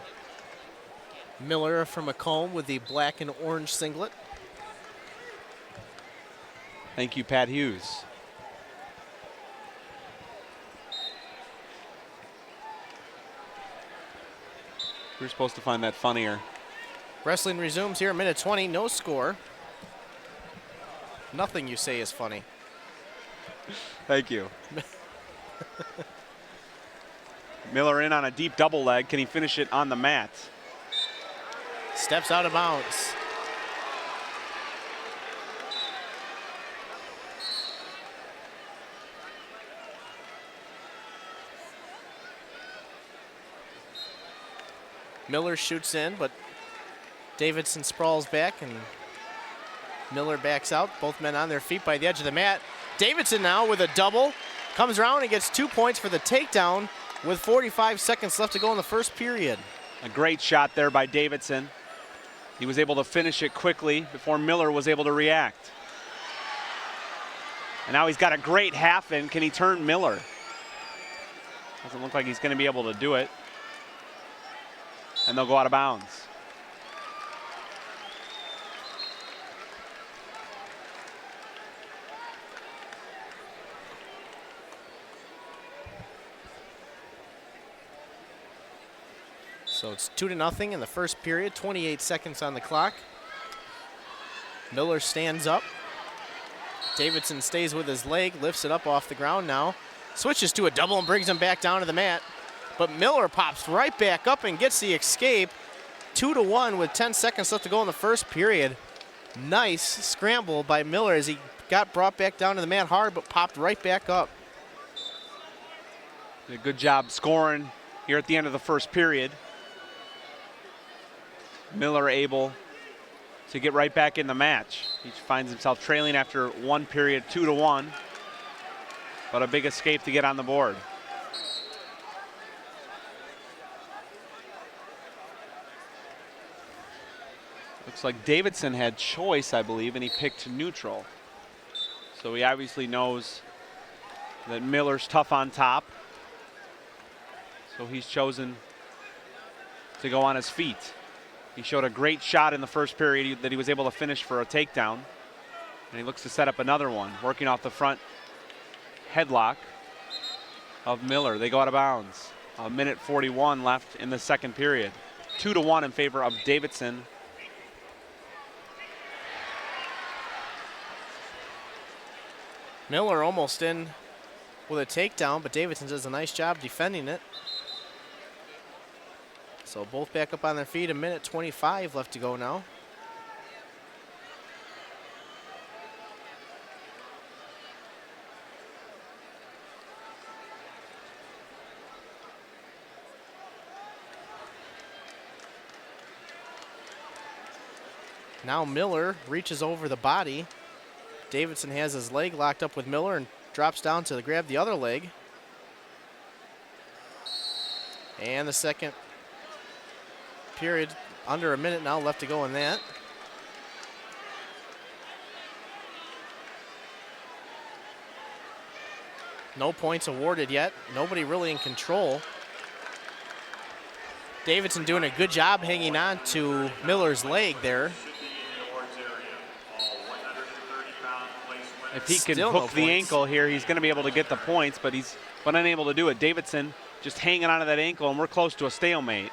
Miller from Macomb with the black and orange singlet. Thank you, Pat Hughes. We're supposed to find that funnier. Wrestling resumes here, minute 20, no score. Nothing you say is funny. Thank you. Miller in on a deep double leg. Can he finish it on the mat? Steps out of bounds. Miller shoots in, but Davidson sprawls back and Miller backs out. Both men on their feet by the edge of the mat. Davidson now with a double. Comes around and gets 2 points for the takedown with 45 seconds left to go in the first period. A great shot there by Davidson. He was able to finish it quickly before Miller was able to react. And now he's got a great half in. Can he turn Miller? Doesn't look like he's going to be able to do it. And they'll go out of bounds. So it's 2-0 in the first period, 28 seconds on the clock. Miller stands up. Davidson stays with his leg, lifts it up off the ground now. Switches to a double and brings him back down to the mat. But Miller pops right back up and gets the escape. 2-1 with 10 seconds left to go in the first period. Nice scramble by Miller as he got brought back down to the mat hard, but popped right back up. Did a good job scoring here at the end of the first period. Miller able to get right back in the match. He finds himself trailing after one period, 2-1. But a big escape to get on the board. Looks like Davidson had choice, I believe, and he picked neutral. So he obviously knows that Miller's tough on top. So he's chosen to go on his feet. He showed a great shot in the first period that he was able to finish for a takedown. And he looks to set up another one, working off the front headlock of Miller. They go out of bounds. A minute 41 left in the second period. 2-1 in favor of Davidson. Miller almost in with a takedown, but Davidson does a nice job defending it. So both back up on their feet, a minute 25 left to go now. Now Miller reaches over the body. Davidson has his leg locked up with Miller and drops down to grab the other leg. And the second period, under a minute now left to go in that. No points awarded yet. Nobody really in control. Davidson doing a good job hanging on to Miller's leg there. If he can Still hook no the points. ankle here, he's going to be able to get the points, but he's been unable to do it. Davidson just hanging onto that ankle, and we're close to a stalemate.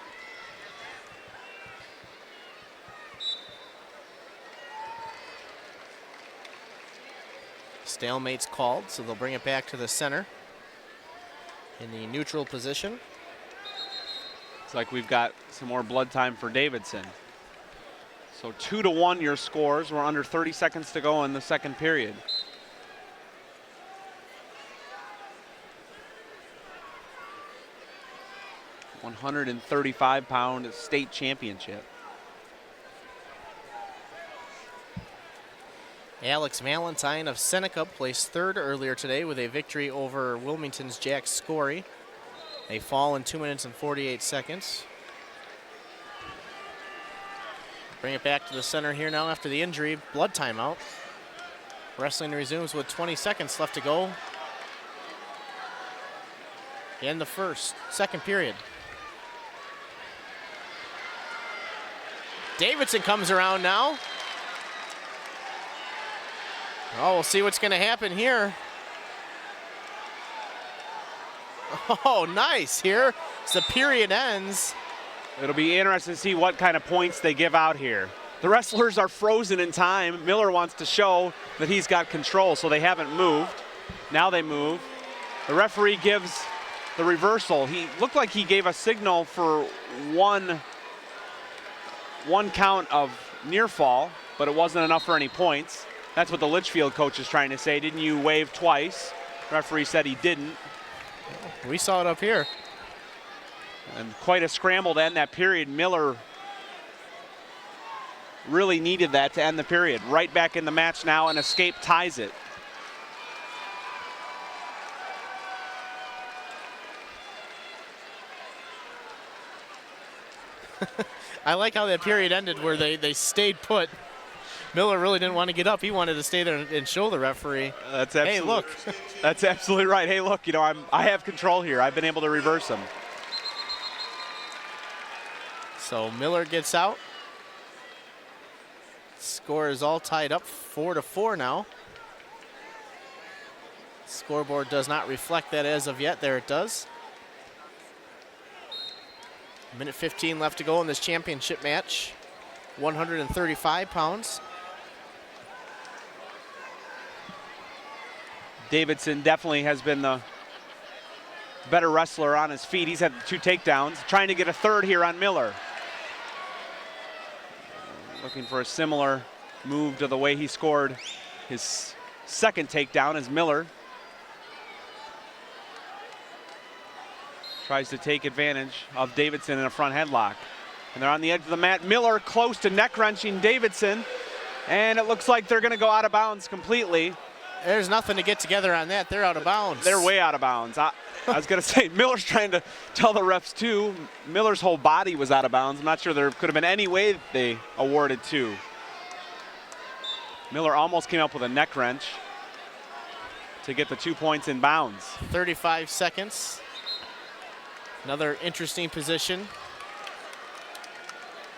Stalemate's called, so they'll bring it back to the center in the neutral position. It's like we've got some more blood time for Davidson. So 2-1 your scores. We're under 30 seconds to go in the second period. £135 state championship. Alex Valentine of Seneca placed third earlier today with a victory over Wilmington's Jack Scory. They fall in 2 minutes and 48 seconds. Bring it back to the center here now after the injury. Blood timeout. Wrestling resumes with 20 seconds left to go. in the second period. Davidson comes around now. Oh, we'll see what's going to happen here. Oh, nice here. As the period ends. It'll be interesting to see what kind of points they give out here. The wrestlers are frozen in time. Miller wants to show that he's got control, so they haven't moved. Now they move. The referee gives the reversal. He looked like he gave a signal for one count of near fall, but it wasn't enough for any points. That's what the Litchfield coach is trying to say. Didn't you wave twice? Referee said he didn't. We saw it up here. And quite a scramble to end that period. Miller really needed that to end the period. Right back in the match now, and Escape ties it. I like how that period ended where they stayed put. Miller really didn't want to get up. He wanted to stay there and show the referee. That's absolutely, hey, look. That's absolutely right. Hey, look, you know, I have control here. I've been able to reverse him. So Miller gets out. Score is all tied up, 4-4 now. Scoreboard does not reflect that as of yet. There it does. Minute 15 left to go in this championship match. 135 pounds. Davidson definitely has been the better wrestler on his feet. He's had 2 takedowns, trying to get a third here on Miller. Looking for a similar move to the way he scored his second takedown as Miller tries to take advantage of Davidson in a front headlock. And they're on the edge of the mat. Miller close to neck-wrenching Davidson, and it looks like they're going to go out of bounds completely. There's nothing to get together on that. They're out of bounds. They're way out of bounds. I was going to say, Miller's trying to tell the refs too. Miller's whole body was out of bounds. I'm not sure there could have been any way they awarded 2. Miller almost came up with a neck wrench to get the 2 points in bounds. 35 seconds. Another interesting position.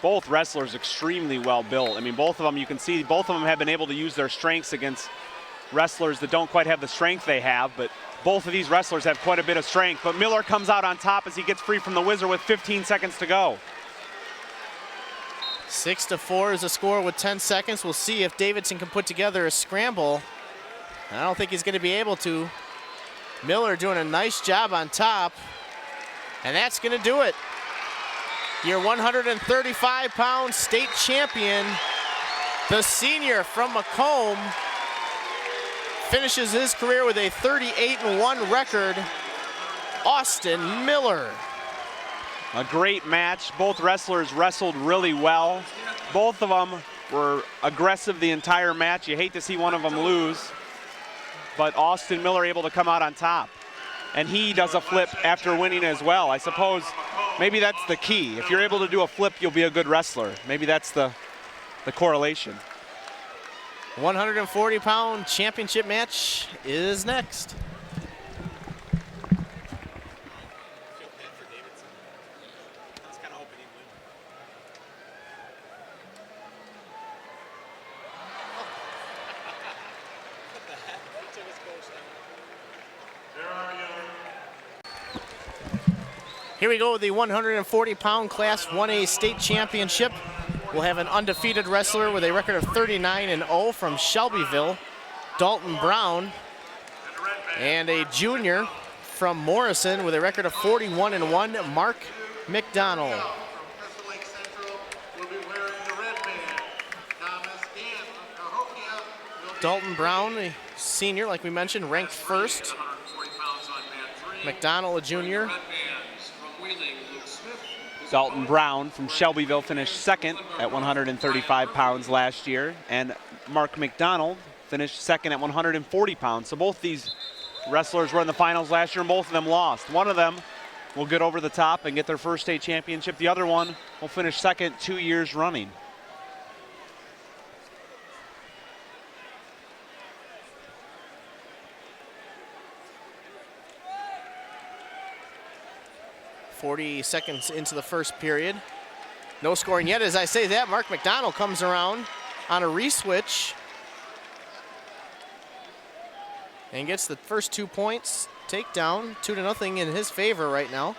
Both wrestlers extremely well built. I mean, both of them, you can see, both of them have been able to use their strengths against wrestlers that don't quite have the strength they have, but both of these wrestlers have quite a bit of strength. But Miller comes out on top as he gets free from the whizzer with 15 seconds to go. 6-4 is the score with 10 seconds. We'll see if Davidson can put together a scramble. I don't think he's going to be able to. Miller doing a nice job on top, and that's going to do it. Your 135-pound state champion, the senior from Macomb, finishes his career with a 38-1 record, Austin Miller. A great match. Both wrestlers wrestled really well. Both of them were aggressive the entire match. You hate to see one of them lose, but Austin Miller able to come out on top. And he does a flip after winning as well. I suppose maybe that's the key. If you're able to do a flip, you'll be a good wrestler. Maybe that's the correlation. 140-pound championship match is next. Here we go with the 140-pound Class 1A state championship. We'll have an undefeated wrestler with a record of 39-0 from Shelbyville, Dalton Brown, and a junior from Morrison with a record of 41-1, Mark McDonald. Dalton Brown, a senior, like we mentioned, ranked first. McDonald, a junior. Dalton Brown from Shelbyville finished second at 135 pounds last year, and Mark McDonald finished second at 140 pounds. So both these wrestlers were in the finals last year, and both of them lost. One of them will get over the top and get their first state championship. The other one will finish second 2 years running. 40 seconds into the first period. No scoring yet. As I say that, Mark McDonald comes around on a re-switch and gets the first 2 points. Takedown, 2-0 in his favor right now.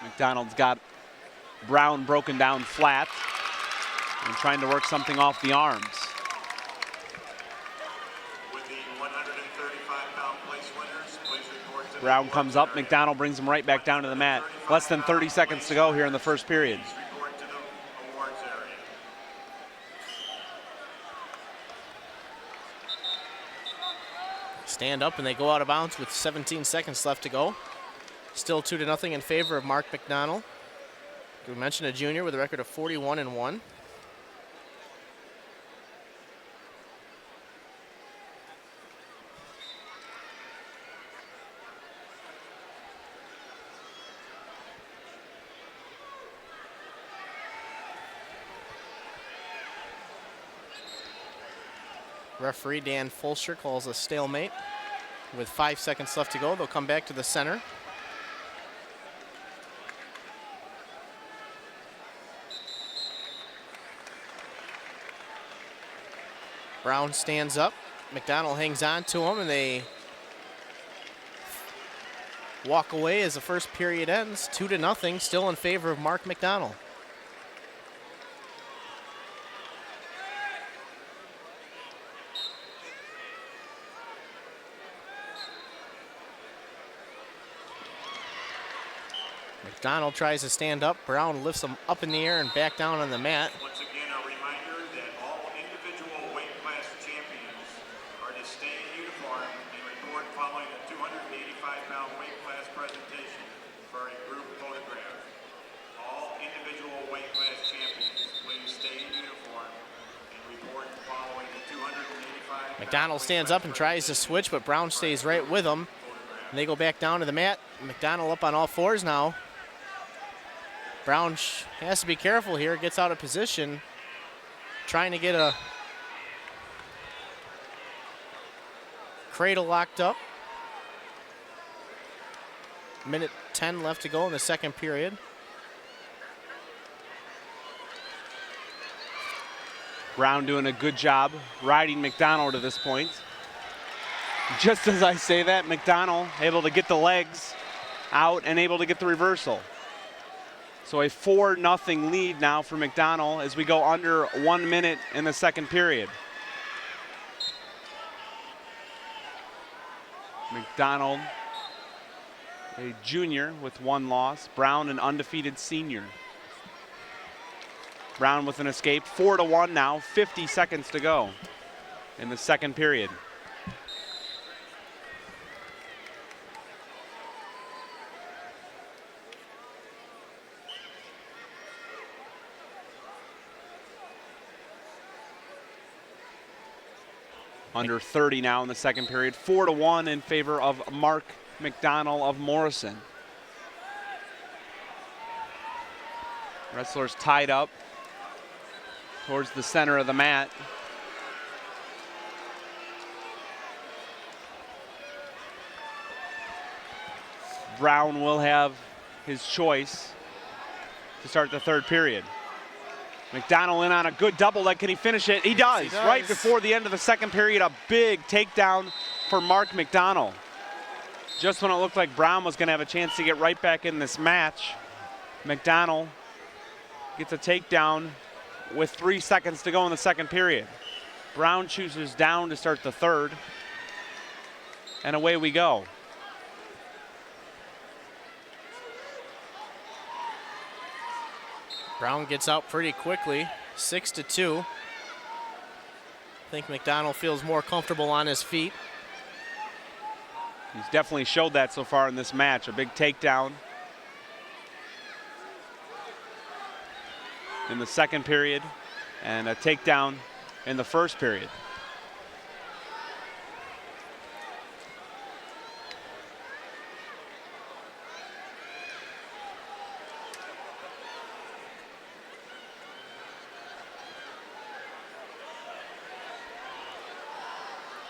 McDonald's got Brown broken down flat and trying to work something off the arms. With the 135-pound place winners, please report to the Brown awards comes up, area. McDonald brings him right back down to the mat. Less than 30 seconds to go here in the first period. Please report to the awards area. Stand up and they go out of bounds with 17 seconds left to go. Still 2-0 in favor of Mark McDonald. We mentioned a junior with a record of 41-1. Referee Dan Fulcher calls a stalemate. With 5 seconds left to go, they'll come back to the center. Brown stands up. McDonald hangs on to him, and they walk away as the first period ends. 2-0, still in favor of Mark McDonald. McDonald tries to stand up. Brown lifts him up in the air and back down on the mat. Once again, a reminder that all individual weight class champions are to stay in uniform and report following a 285-pound weight class presentation for a group photograph. All individual weight class champions, please stay in uniform and report following the 285. McDonald stands up and tries to switch, but Brown stays right with him. And they go back down to the mat. McDonald up on all fours now. Brown has to be careful here, gets out of position, trying to get a cradle locked up. Minute 10 left to go in the second period. Brown doing a good job riding McDonald to this point. Just as I say that, McDonald able to get the legs out and able to get the reversal. So a 4-0 lead now for McDonald as we go under 1 minute in the second period. McDonald, a junior with 1 loss. Brown, an undefeated senior. Brown with an escape, 4-1 now, 50 seconds to go in the second period. Under 30 now in the second period, 4-1 in favor of Mark McDonald of Morrison. Wrestlers tied up towards the center of the mat. Brown will have his choice to start the third period. McDonald in on a good double leg. Can he finish it? He does. Yes, he does. Right before the end of the second period, a big takedown for Mark McDonald. Just when it looked like Brown was going to have a chance to get right back in this match, McDonald gets a takedown with 3 seconds to go in the second period. Brown chooses down to start the third, and away we go. Brown gets out pretty quickly, 6-2. I think McDonald feels more comfortable on his feet. He's definitely showed that so far in this match. A big takedown in the second period and a takedown in the first period.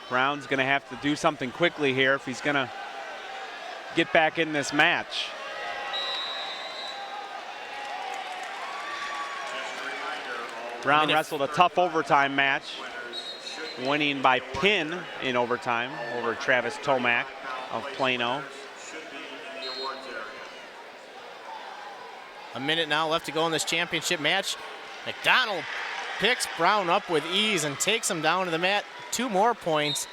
Brown's going to have to do something quickly here if he's going to get back in this match. Brown wrestled a tough overtime match, winning by pin in overtime over Travis Tomac of Plano. A minute now left to go in this championship match. McDonald picks Brown up with ease and takes him down to the mat. 2 more points,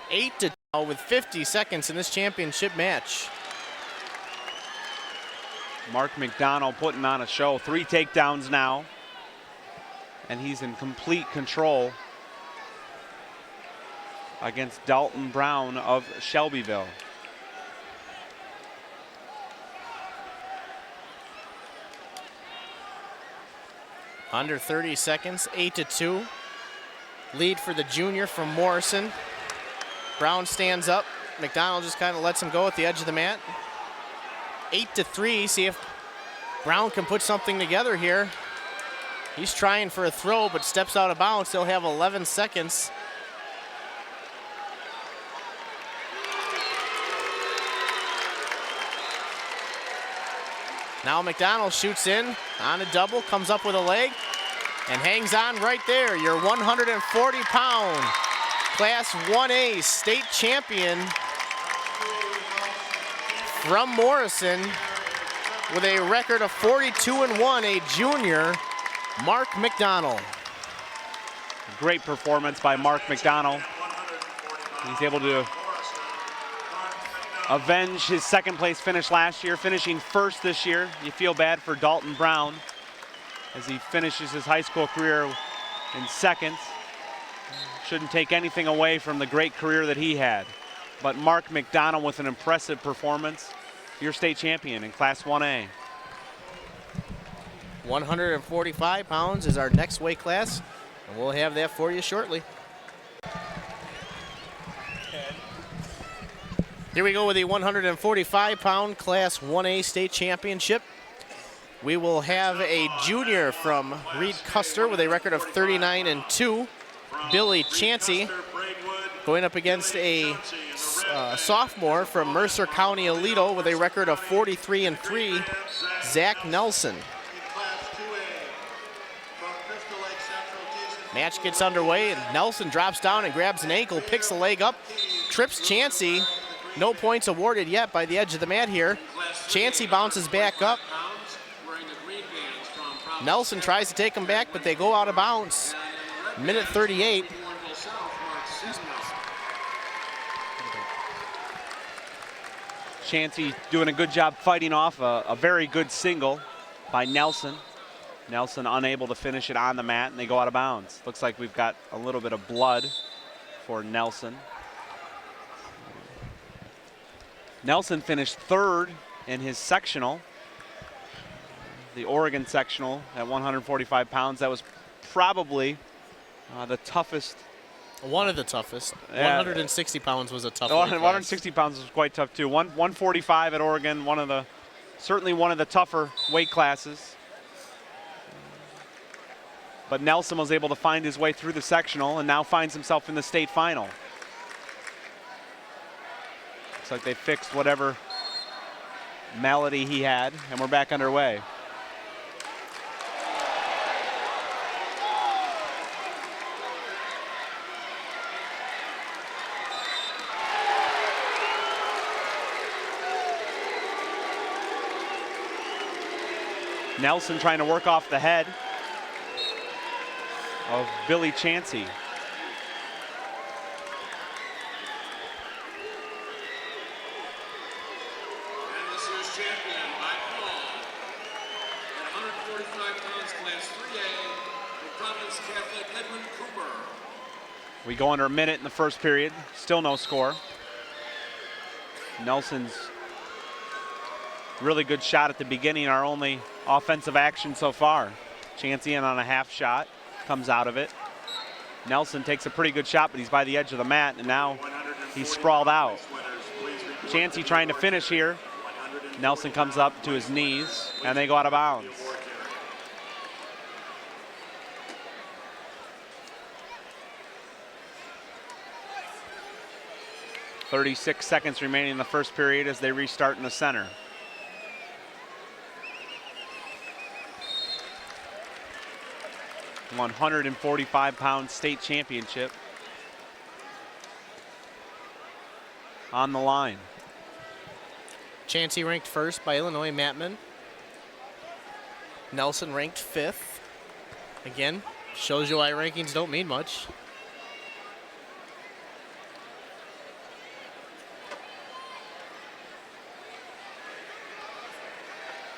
8-2 with 50 seconds in this championship match. Mark McDonald putting on a show. 3 takedowns now, and he's in complete control against Dalton Brown of Shelbyville. Under 30 seconds, 8-2. Lead for the junior from Morrison. Brown stands up. McDonald just kind of lets him go at the edge of the mat. 8-3, see if Brown can put something together here. He's trying for a throw, but steps out of bounds. He'll have 11 seconds. Now McDonald shoots in on a double, comes up with a leg, and hangs on right there. Your 140-pound Class 1A state champion from Morrison with a record of 42-1, a junior, Mark McDonald. Great performance by Mark McDonald. He's able to avenge his second place finish last year, finishing first this year. You feel bad for Dalton Brown as he finishes his high school career in second. Shouldn't take anything away from the great career that he had. But Mark McDonald with an impressive performance, your state champion in Class 1A. 145 pounds is our next weight class, and we'll have that for you shortly. Here we go with the 145-pound Class 1A state championship. We will have a junior from Reed Custer with a record of 39-2, Billy Chansey, going up against a sophomore from Mercer County Aledo with a record of 43-3, Zach Nelson. Match gets underway, and Nelson drops down and grabs an ankle, picks the leg up, trips Chansey. No points awarded yet by the edge of the mat here. Chansey bounces back up. Nelson tries to take him back, but they go out of bounds. Minute 38. Chansey doing a good job fighting off a very good single by Nelson. Nelson unable to finish it on the mat, and they go out of bounds. Looks like we've got a little bit of blood for Nelson. Nelson finished third in his sectional, the Oregon sectional at 145 pounds. That was probably the toughest. One of the toughest. 160 pounds was a tough one. weight class. 160 pounds was quite tough too. 145 at Oregon, certainly one of the tougher weight classes. But Nelson was able to find his way through the sectional and now finds himself in the state final. Looks like they fixed whatever malady he had, and we're back underway. Nelson trying to work off the head of Billy Chansey. We go under a minute in the first period, still no score. Nelson's really good shot at the beginning, our only offensive action so far. Chansey in on a half shot, comes out of it. Nelson takes a pretty good shot, but he's by the edge of the mat, and now he's sprawled out. Chansey trying to finish here. Nelson comes up to his knees, and they go out of bounds. 36 seconds remaining in the first period as they restart in the center. £145 state championship on the line. Chansey ranked first by Illinois Mattman. Nelson ranked 5th. Again, shows you why rankings don't mean much.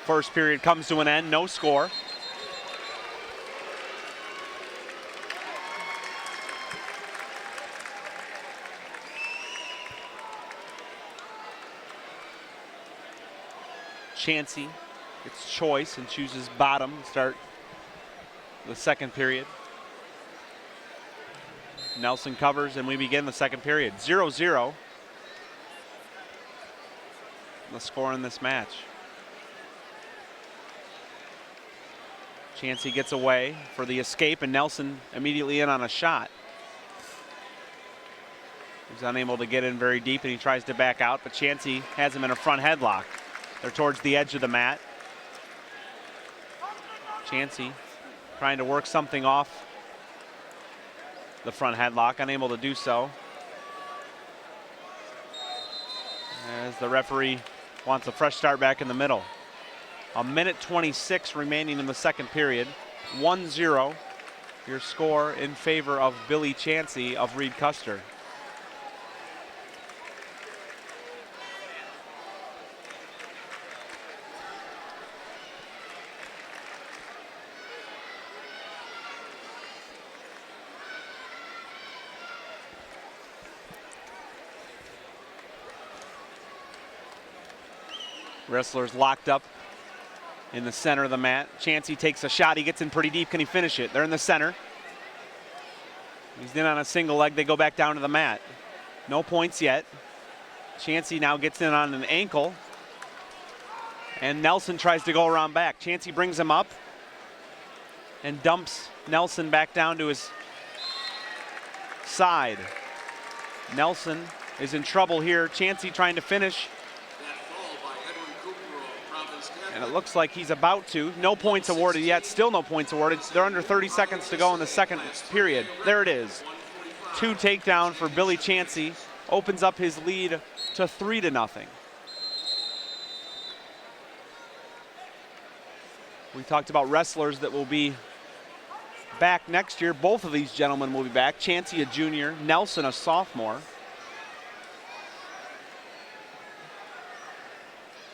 First period comes to an end, no score. Chansey gets choice and chooses bottom to start the second period. Nelson covers and we begin the second period. 0-0. The score in this match. Chansey gets away for the escape and Nelson immediately in on a shot. He's unable to get in very deep and he tries to back out, but Chansey has him in a front headlock. They're towards the edge of the mat. Chansey trying to work something off the front headlock, unable to do so. As the referee wants a fresh start back in the middle. A minute 26 remaining in the second period. 1-0, your score in favor of Billy Chansey of Reed Custer. Wrestlers locked up in the center of the mat. Chansey takes a shot. He gets in pretty deep. Can he finish it? They're in the center. He's in on a single leg. They go back down to the mat. No points yet. Chansey now gets in on an ankle. And Nelson tries to go around back. Chansey brings him up and dumps Nelson back down to his side. Nelson is in trouble here. Chansey trying to finish. And it looks like he's about to. No points awarded yet. Still no points awarded. They're under 30 seconds to go in the second period. There it is. 2 takedown for Billy Chansey. Opens up his lead to 3-0. We talked about wrestlers that will be back next year. Both of these gentlemen will be back. Chansey, a junior. Nelson, a sophomore.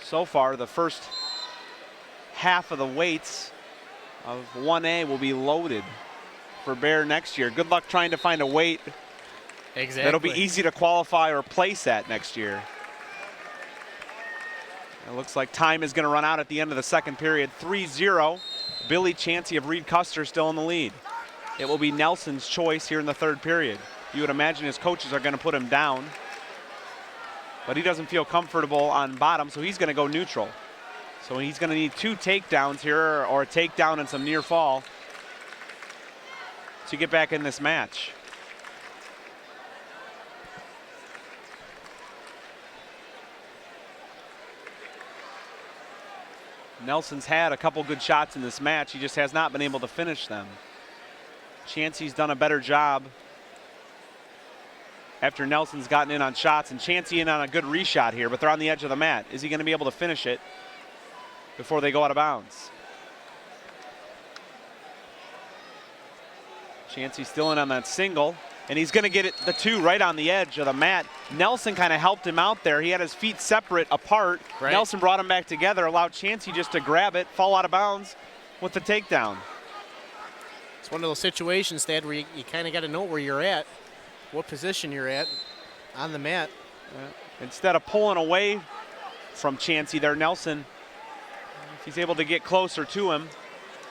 So far, the first half of the weights of 1A will be loaded for Bear next year. Good luck trying to find a weight that'll be easy to qualify or place at next year. It looks like time is going to run out at the end of the second period. 3-0. Billy Chansey of Reed Custer still in the lead. It will be Nelson's choice here in the third period. You would imagine his coaches are going to put him down, but he doesn't feel comfortable on bottom, so he's going to go neutral. So he's going to need 2 takedowns here, or a takedown and some near fall, to get back in this match. Nelson's had a couple good shots in this match. He just has not been able to finish them. Chansey's done a better job after Nelson's gotten in on shots, and Chansey in on a good reshot here, but they're on the edge of the mat. Is he going to be able to finish it before they go out of bounds? Chansey still in on that single, and he's going to get it the 2 right on the edge of the mat. Nelson kind of helped him out there. He had his feet separate apart. Right. Nelson brought him back together, allowed Chansey just to grab it, fall out of bounds with the takedown. It's one of those situations, Thad, where you kind of got to know where you're at, what position you're at on the mat. Instead of pulling away from Chansey there, Nelson, if he's able to get closer to him,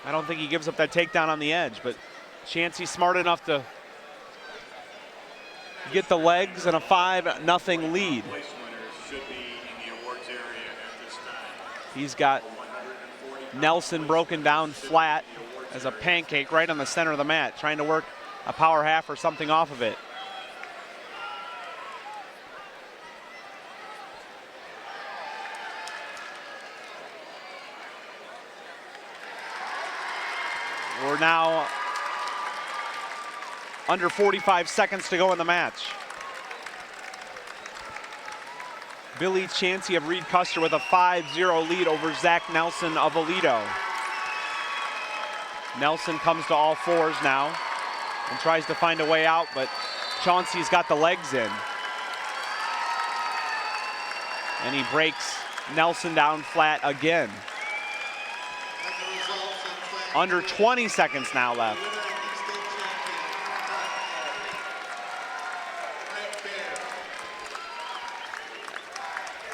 I don't think he gives up that takedown on the edge, but Chansey smart enough to get the legs and a 5-0 lead. He's got Nelson broken down flat as a pancake right on the center of the mat, trying to work a power half or something off of it. We're now under 45 seconds to go in the match. Billy Chansey of Reed Custer with a 5-0 lead over Zach Nelson of Aledo. Nelson comes to all fours now and tries to find a way out, but Chauncey's got the legs in. And he breaks Nelson down flat again. Under 20 seconds now left.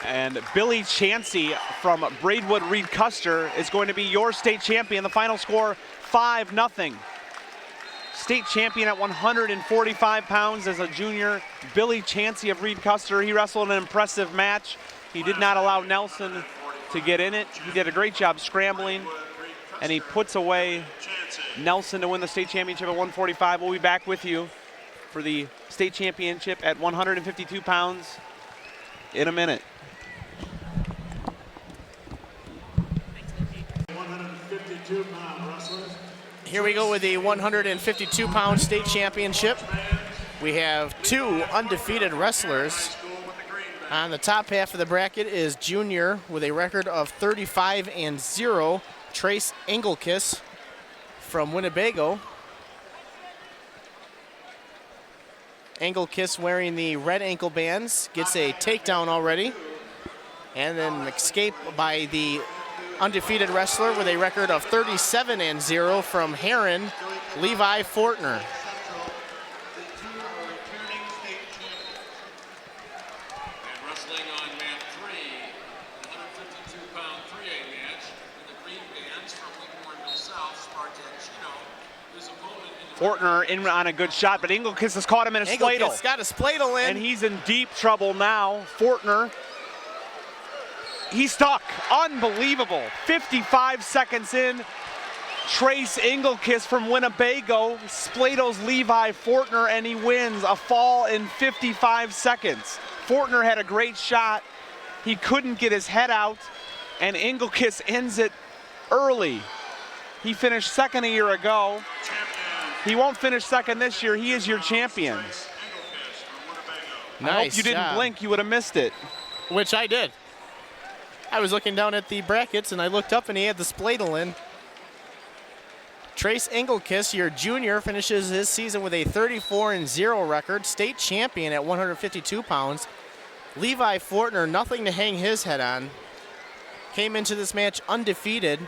And Billy Chansey from Braidwood Reed Custer is going to be your state champion. The final score, 5-0. State champion at 145 pounds as a junior, Billy Chansey of Reed Custer. He wrestled an impressive match. He did not allow Nelson to get in it. He did a great job scrambling, and he puts away Nelson to win the state championship at 145. We'll be back with you for the state championship at 152 pounds in a minute. Here we go with the 152-pound state championship. We have two undefeated wrestlers. On the top half of the bracket is junior with a record of 35-0, Trace Engelkiss from Winnebago. Engelkiss wearing the red ankle bands, gets a takedown already, and then an escape by the undefeated wrestler with a record of 37-0 from Heron, Levi Fortner. Fortner in on a good shot, but Engelkiss has caught him in a spladle. Engelkiss got a spladle in. And he's in deep trouble now. Fortner, he's stuck. Unbelievable. 55 seconds in. Trace Engelkiss from Winnebago spladles Levi Fortner, and he wins a fall in 55 seconds. Fortner had a great shot. He couldn't get his head out, and Engelkiss ends it early. He finished second a year ago. He won't finish second this year. He is your champion. Nice. I hope you didn't blink. You would have missed it. Which I did. I was looking down at the brackets, and I looked up, and he had the spladle in. Trace Engelkiss, your junior, finishes his season with a 34-0 record, state champion at 152 pounds. Levi Fortner, nothing to hang his head on. Came into this match undefeated.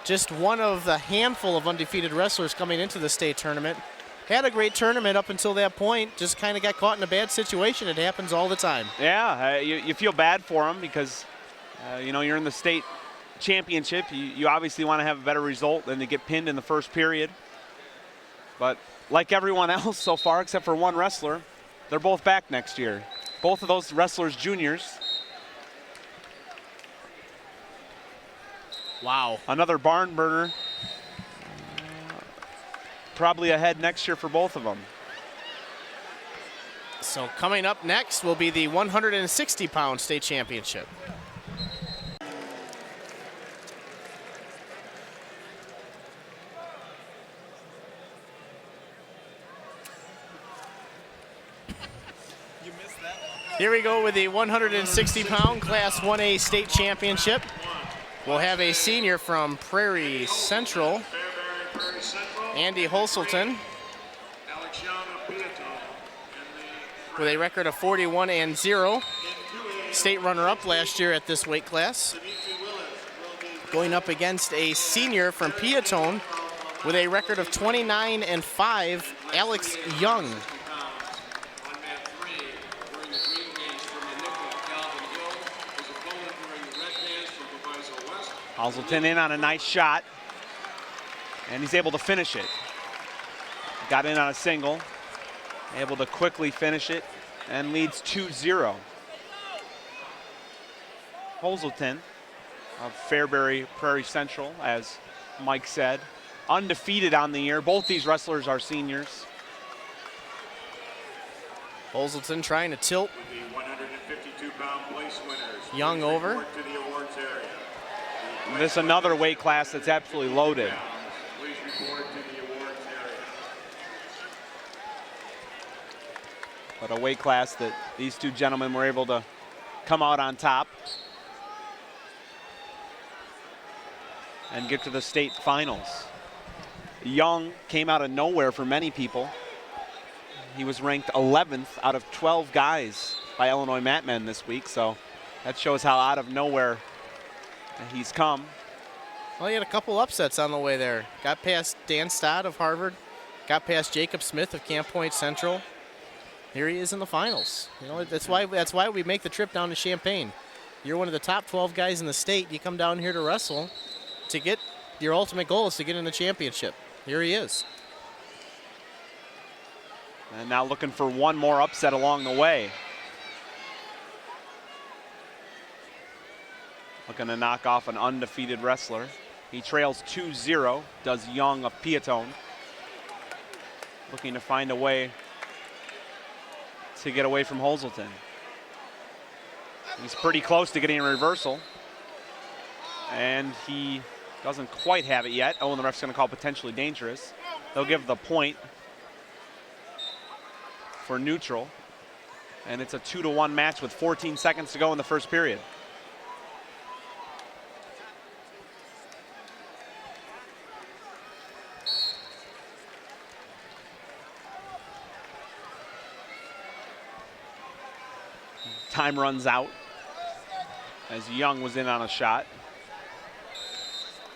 Just one of the handful of undefeated wrestlers coming into the state tournament. Had a great tournament up until that point, just kind of got caught in a bad situation. It happens all the time. Yeah, you feel bad for him because, you know, you're in the state championship. You obviously want to have a better result than to get pinned in the first period. But like everyone else so far, except for one wrestler, they're both back next year. Both of those wrestlers juniors. Wow. Another barn burner. Probably ahead next year for both of them. So coming up next will be the 160-pound state championship. Here we go with the 160-pound Class 1A state championship. We'll have a senior from Prairie Central, Andy Holselton, with a record of 41-0. State runner-up last year at this weight class. Going up against a senior from Peatone with a record of 29-5, Alex Young. Holselton in on a nice shot, and he's able to finish it. Got in on a single, able to quickly finish it, and leads 2-0. Holselton of Fairbury Prairie Central, as Mike said, undefeated on the year. Both these wrestlers are seniors. Holselton trying to tilt Young over. This is another weight class that's absolutely loaded. report to the awards area. But a weight class that these two gentlemen were able to come out on top and get to the state finals. Young came out of nowhere for many people. He was ranked 11th out of 12 guys by Illinois Mat Men this week, so that shows how out of nowhere he's come. Well, he had a couple upsets on the way there. Got past Dan Stott of Harvard, got past Jacob Smith of Camp Point Central. Here he is in the finals. You know, that's why we make the trip down to Champaign. You're one of the top 12 guys in the state. You come down here to wrestle to get your ultimate goal is to get in the championship. Here he is. And now looking for one more upset along the way. Looking to knock off an undefeated wrestler. He trails 2-0, does Young of Piatone. Looking to find a way to get away from Hazelton. He's pretty close to getting a reversal. And he doesn't quite have it yet. Oh, and the ref's going to call potentially dangerous. They'll give the point for neutral. And it's a 2-1 match with 14 seconds to go in the first period. Time runs out as Young was in on a shot.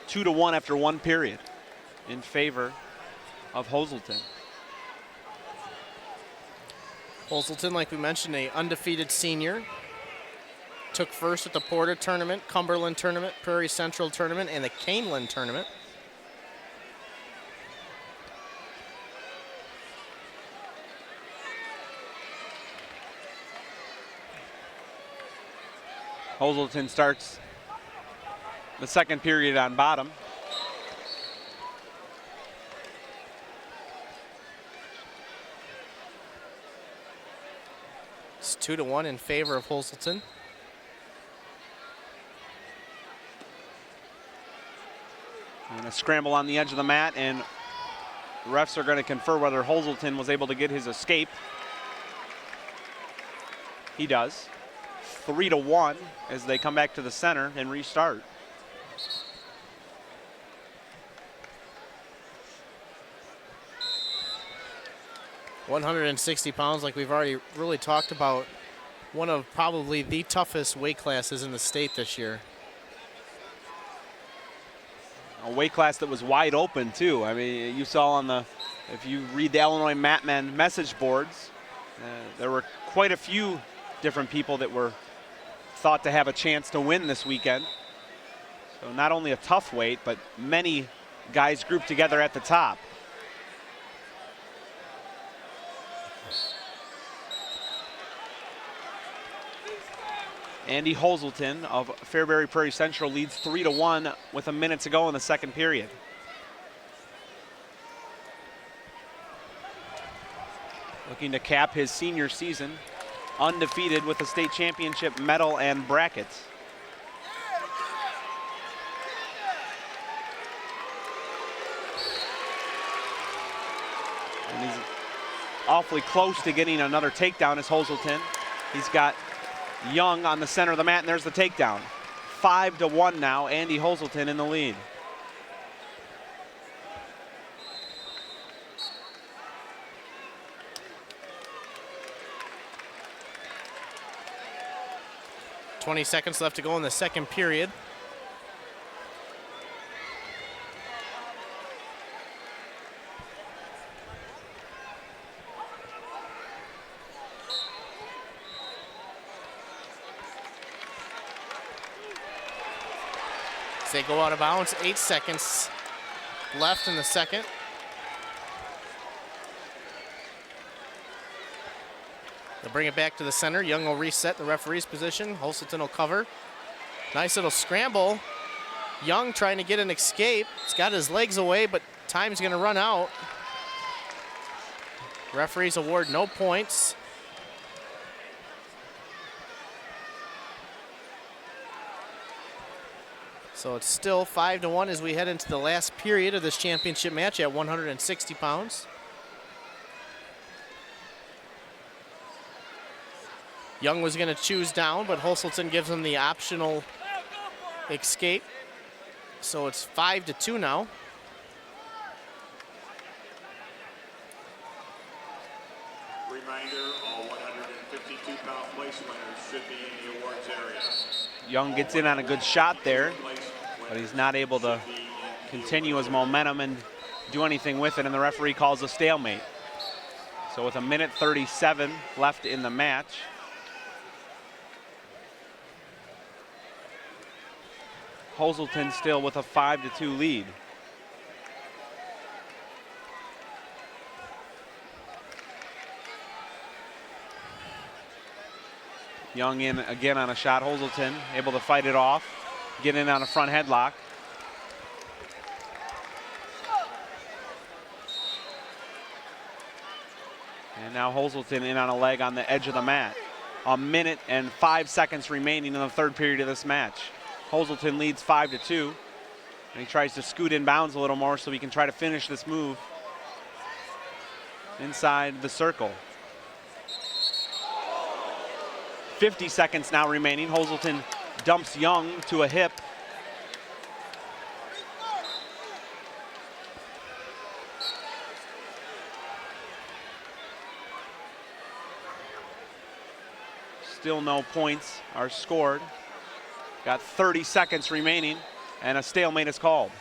2-1 after one period in favor of Hazelton. Hazelton, like we mentioned, a undefeated senior. Took first at the Porter tournament, Cumberland tournament, Prairie Central tournament, and the Caneland tournament. Hazelton starts the second period on bottom. It's 2-1 in favor of Hazelton. And a scramble on the edge of the mat, and the refs are going to confer whether Hazelton was able to get his escape. He does. 3-1 as they come back to the center and restart. £160, like we've already really talked about, one of probably the toughest weight classes in the state this year. A weight class that was wide open too. I mean, you saw on the, if you read the Illinois Mat Men message boards, there were quite a few different people that were thought to have a chance to win this weekend. So not only a tough weight, but many guys grouped together at the top. Andy Hazelton of Fairbury Prairie Central leads 3-1 with a minute to go in the second period. Looking to cap his senior season undefeated with a state championship medal and brackets. And he's awfully close to getting another takedown as Hazelton. He's got Young on the center of the mat, and there's the takedown. 5-1 now, Andy Hazelton in the lead. .20 seconds left to go in the second period. They go out of bounds, 8 seconds left in the second. They'll bring it back to the center. Young will reset the referee's position. Hazelton will cover. Nice little scramble. Young trying to get an escape. He's got his legs away, but time's gonna run out. Referees award no points. So it's still 5-1 as we head into the last period of this championship match at 160 pounds. Young was going to choose down, but Holselton gives him the optional escape. So it's 5-2 now. Reminder, all 152-pound place winners should be in the awards area. Young gets in on a good shot there, but he's not able to continue his momentum and do anything with it, and the referee calls a stalemate. So with 1:37 left in the match, Holselton still with a 5-2 lead. Young in again on a shot. Holselton able to fight it off, get in on a front headlock. And now Holselton in on a leg on the edge of the mat. 1:05 remaining in the third period of this match. Holselton leads 5-2, and he tries to scoot in bounds a little more so he can try to finish this move inside the circle. 50 seconds now remaining. Holselton dumps Young to a hip. Still no points are scored. Got 30 seconds remaining, and a stalemate is called.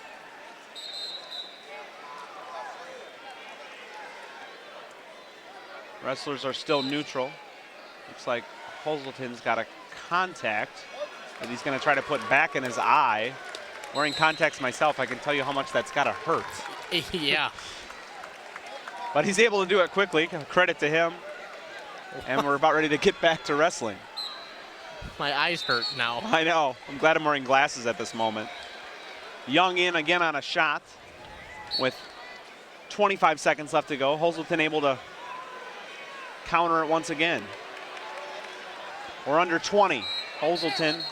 Wrestlers are still neutral. Looks like Holselton's got a contact that he's going to try to put back in his eye. Wearing contacts myself, I can tell you how much that's got to hurt. Yeah. But he's able to do it quickly. Credit to him. And we're about ready to get back to wrestling. My eyes hurt now. I know. I'm glad I'm wearing glasses at this moment. Young in again on a shot with 25 seconds left to go. Holselton able to counter it once again. We're under 20. Holselton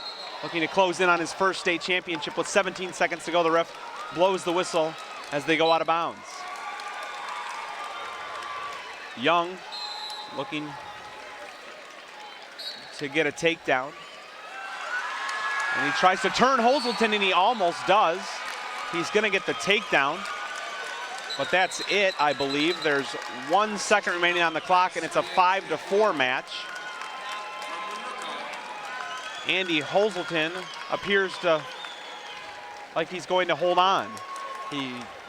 looking to close in on his first state championship with 17 seconds to go. The ref blows the whistle as they go out of bounds. Young looking to get a takedown. And he tries to turn Holselton, and he almost does. He's going to get the takedown. But that's it, I believe. There's 1 second remaining on the clock, and it's a 5-4 match. Andy Holselton appears to like he's going to hold on.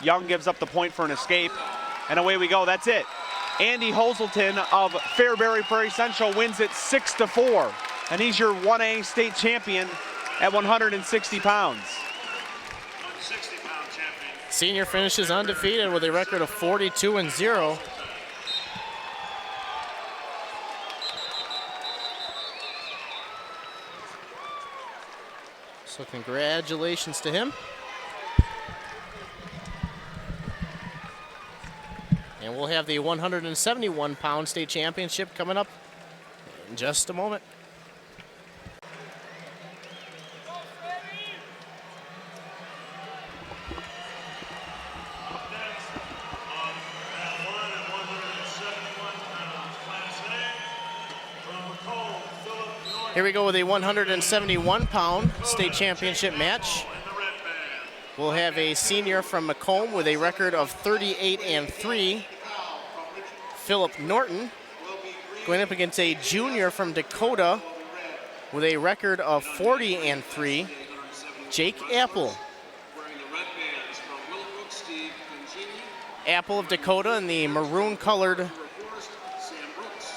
Young gives up the point for an escape, and away we go. That's it. Andy Holselton of Fairbury Prairie Central wins it 6-4, and he's your 1A state champion at 160 pounds. 160-pound champion. Senior finishes undefeated with a record of 42-0. So congratulations to him. And we'll have the 171-pound state championship coming up in just a moment. Here we go with a 171-pound state championship match. We'll have a senior from Macomb with a record of 38-3, Philip Norton, going up against a junior from Dakota with a record of 40-3, Jake Apple. Apple of Dakota in the maroon-colored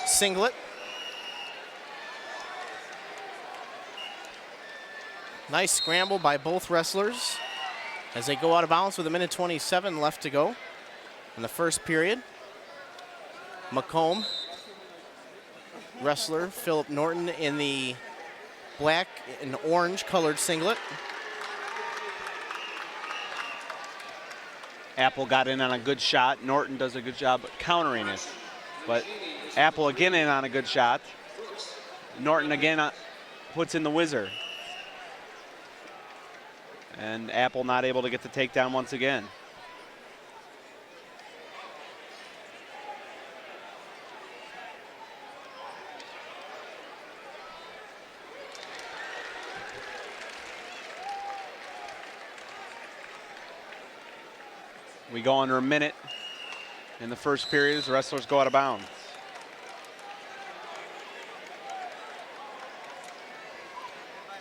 singlet. Nice scramble by both wrestlers as they go out of bounds with 1:27 left to go in the first period. Macomb wrestler Philip Norton in the black and orange colored singlet. Apple got in on a good shot. Norton does a good job countering it. But Apple again in on a good shot. Norton again puts in the whizzer. And Apple not able to get the takedown once again. We go under a minute in the first period as the wrestlers go out of bounds.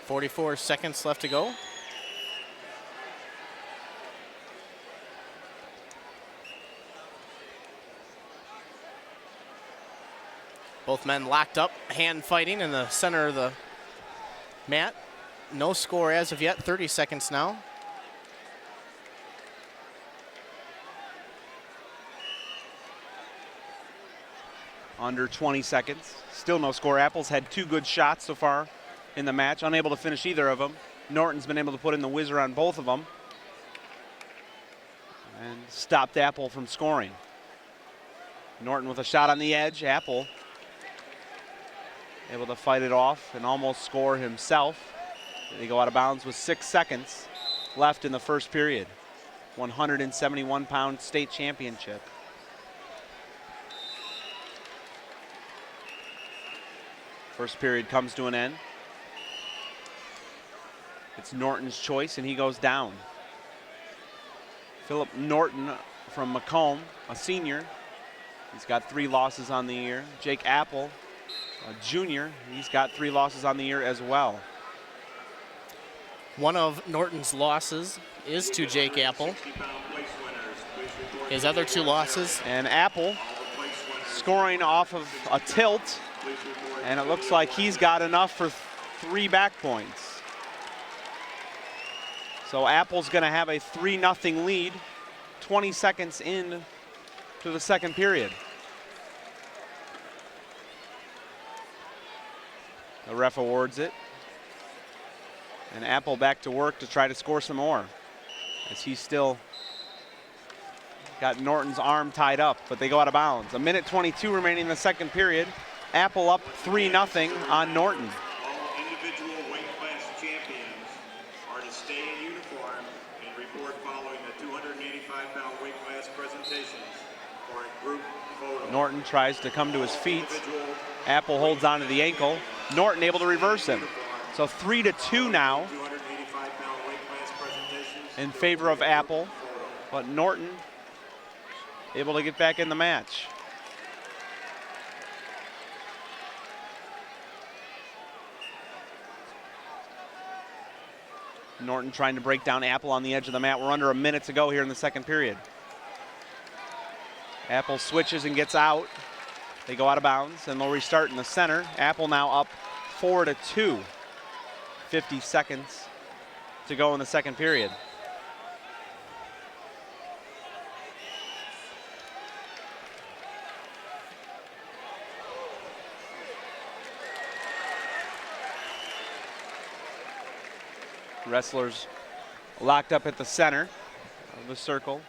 .44 seconds left to go. Both men locked up, hand fighting in the center of the mat. No score as of yet, 30 seconds now. Under 20 seconds. Still no score. Apple's had 2 good shots so far in the match. Unable to finish either of them. Norton's been able to put in the whizzer on both of them. And stopped Apple from scoring. Norton with a shot on the edge. Apple able to fight it off and almost score himself. They go out of bounds with 6 seconds left in the first period. 171-pound state championship. First period comes to an end. It's Norton's choice, and he goes down. Philip Norton from Macomb, a senior. He's got 3 losses on the year. Jake Apple, a junior. He's got 3 losses on the year as well. One of Norton's losses is to Jake Apple. His other 2 losses. And Apple scoring off of a tilt. And it looks like he's got enough for 3 back points. So Apple's going to have a 3-0 lead, 20 seconds in to the second period. The ref awards it. And Apple back to work to try to score some more, as he's still got Norton's arm tied up, but they go out of bounds. 1:22 remaining in the second period. Apple up 3-0 on Norton. All individual weight class champions are to stay in uniform and report following the 285-pound weight class presentations for a group photo. Norton tries to come to his feet. Apple holds on to the ankle. Norton able to reverse him. So 3-2 now in favor of Apple, but Norton able to get back in the match. Norton trying to break down Apple on the edge of the mat. We're under a minute to go here in the second period. Apple switches and gets out. They go out of bounds, and they'll restart in the center. Apple now up 4-2. 50 seconds to go in the second period. Wrestlers locked up at the center of the circle.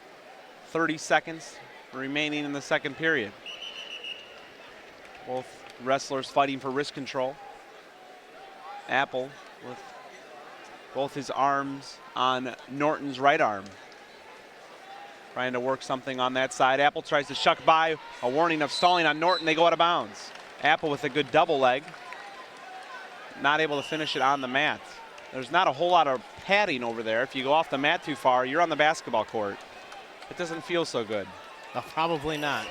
30 seconds remaining in the second period. Both wrestlers fighting for wrist control. Apple with both his arms on Norton's right arm, trying to work something on that side. Apple tries to shuck by, a warning of stalling on Norton. They go out of bounds. Apple with a good double leg, not able to finish it on the mat. There's not a whole lot of padding over there. If you go off the mat too far, you're on the basketball court. It doesn't feel so good. Probably not.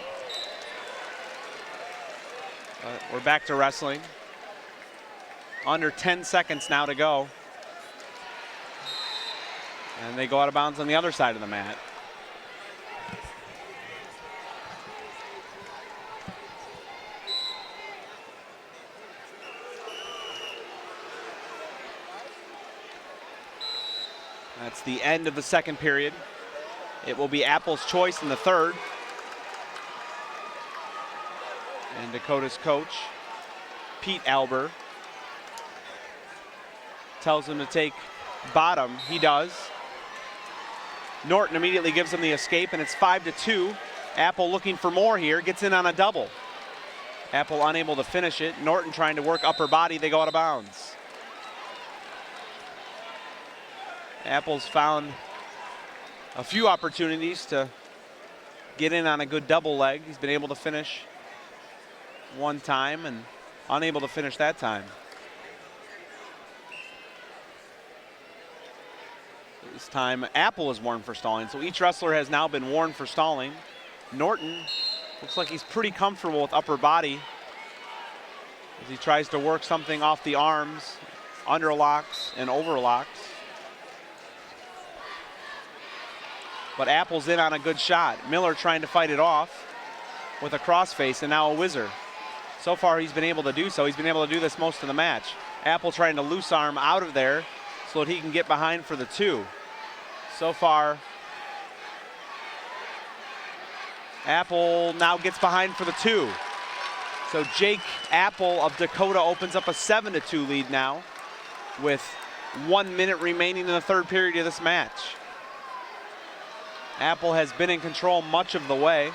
We're back to wrestling. Under 10 seconds now to go. And they go out of bounds on the other side of the mat. That's the end of the second period. It will be Apple's choice in the third. And Dakota's coach, Pete Alber, tells him to take bottom. He does. Norton immediately gives him the escape, and it's 5-2. Apple looking for more here, gets in on a double. Apple unable to finish it. Norton trying to work upper body. They go out of bounds. Apple's found a few opportunities to get in on a good double leg. He's been able to finish one time and unable to finish that time. This time Apple is warned for stalling, so each wrestler has now been warned for stalling. Norton looks like he's pretty comfortable with upper body as he tries to work something off the arms, underlocks and overlocks. But Apple's in on a good shot. Miller trying to fight it off with a crossface and now a whizzer. So far he's been able to do so. He's been able to do this most of the match. Apple trying to loose arm out of there so that he can get behind for the 2. So far, Apple now gets behind for the 2. So Jake Apple of Dakota opens up a 7-2 lead now with 1 minute remaining in the third period of this match. Apple has been in control much of the way.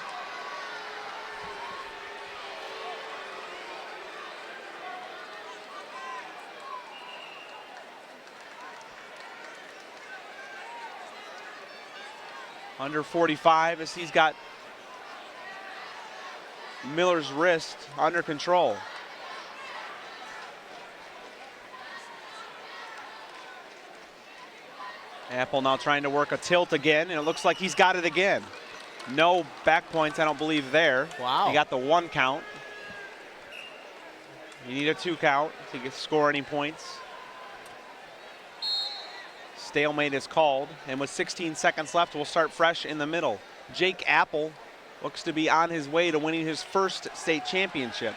Under 45 as he's got Miller's wrist under control. Apple now trying to work a tilt again, and it looks like he's got it again. No back points, I don't believe, there. Wow. He got the 1 count. You need a 2 count to score any points. Stalemate is called, and with 16 seconds left, we'll start fresh in the middle. Jake Apple looks to be on his way to winning his first state championship.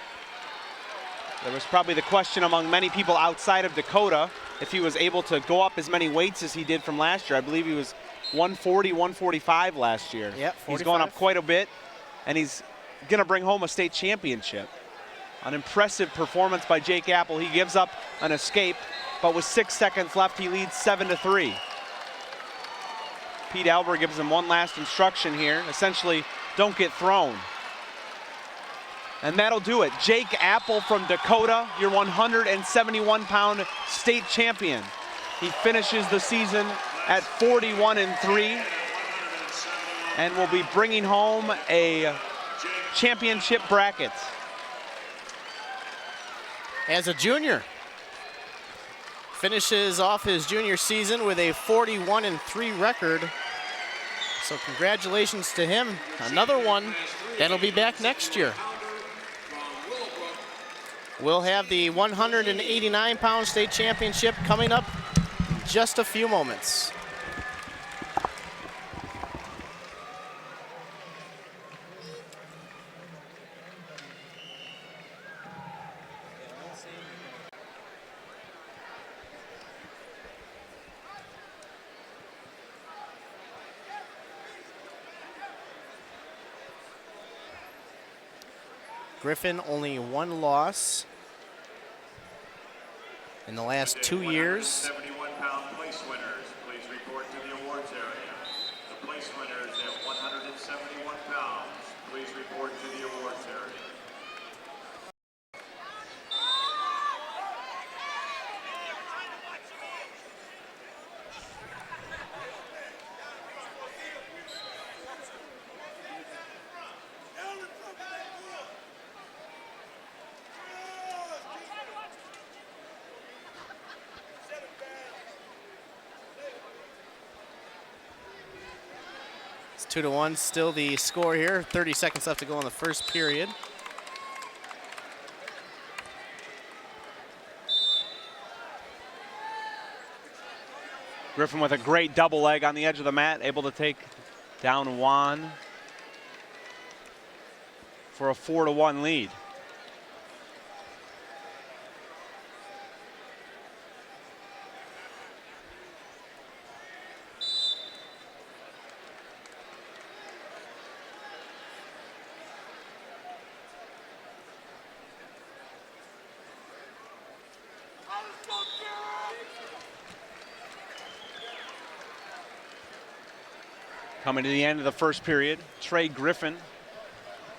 There was probably the question among many people outside of Dakota if he was able to go up as many weights as he did from last year. I believe he was 140, 145 last year. Yep, 45. He's going up quite a bit, and he's going to bring home a state championship. An impressive performance by Jake Apple. He gives up an escape, but with 6 seconds left, he leads 7-3. Pete Albert gives him one last instruction here. Essentially, don't get thrown. And that'll do it. Jake Apple from Dakota, your 171-pound state champion. He finishes the season at 41-3 and will be bringing home a championship bracket. As a junior, finishes off his junior season with a 41-3 record. So congratulations to him. Another one that'll be back next year. We'll have the 189-pound state championship coming up in just a few moments. Griffin only 1 loss in the last 2 years. 71-pound place winners, please report to the awards area. The place winners at 171 pounds, please report to the awards area. It's 2-1, still the score here. 30 seconds left to go in the first period. Griffin with a great double leg on the edge of the mat, able to take down Juan for a 4-1 lead. Coming to the end of the first period, Trey Griffin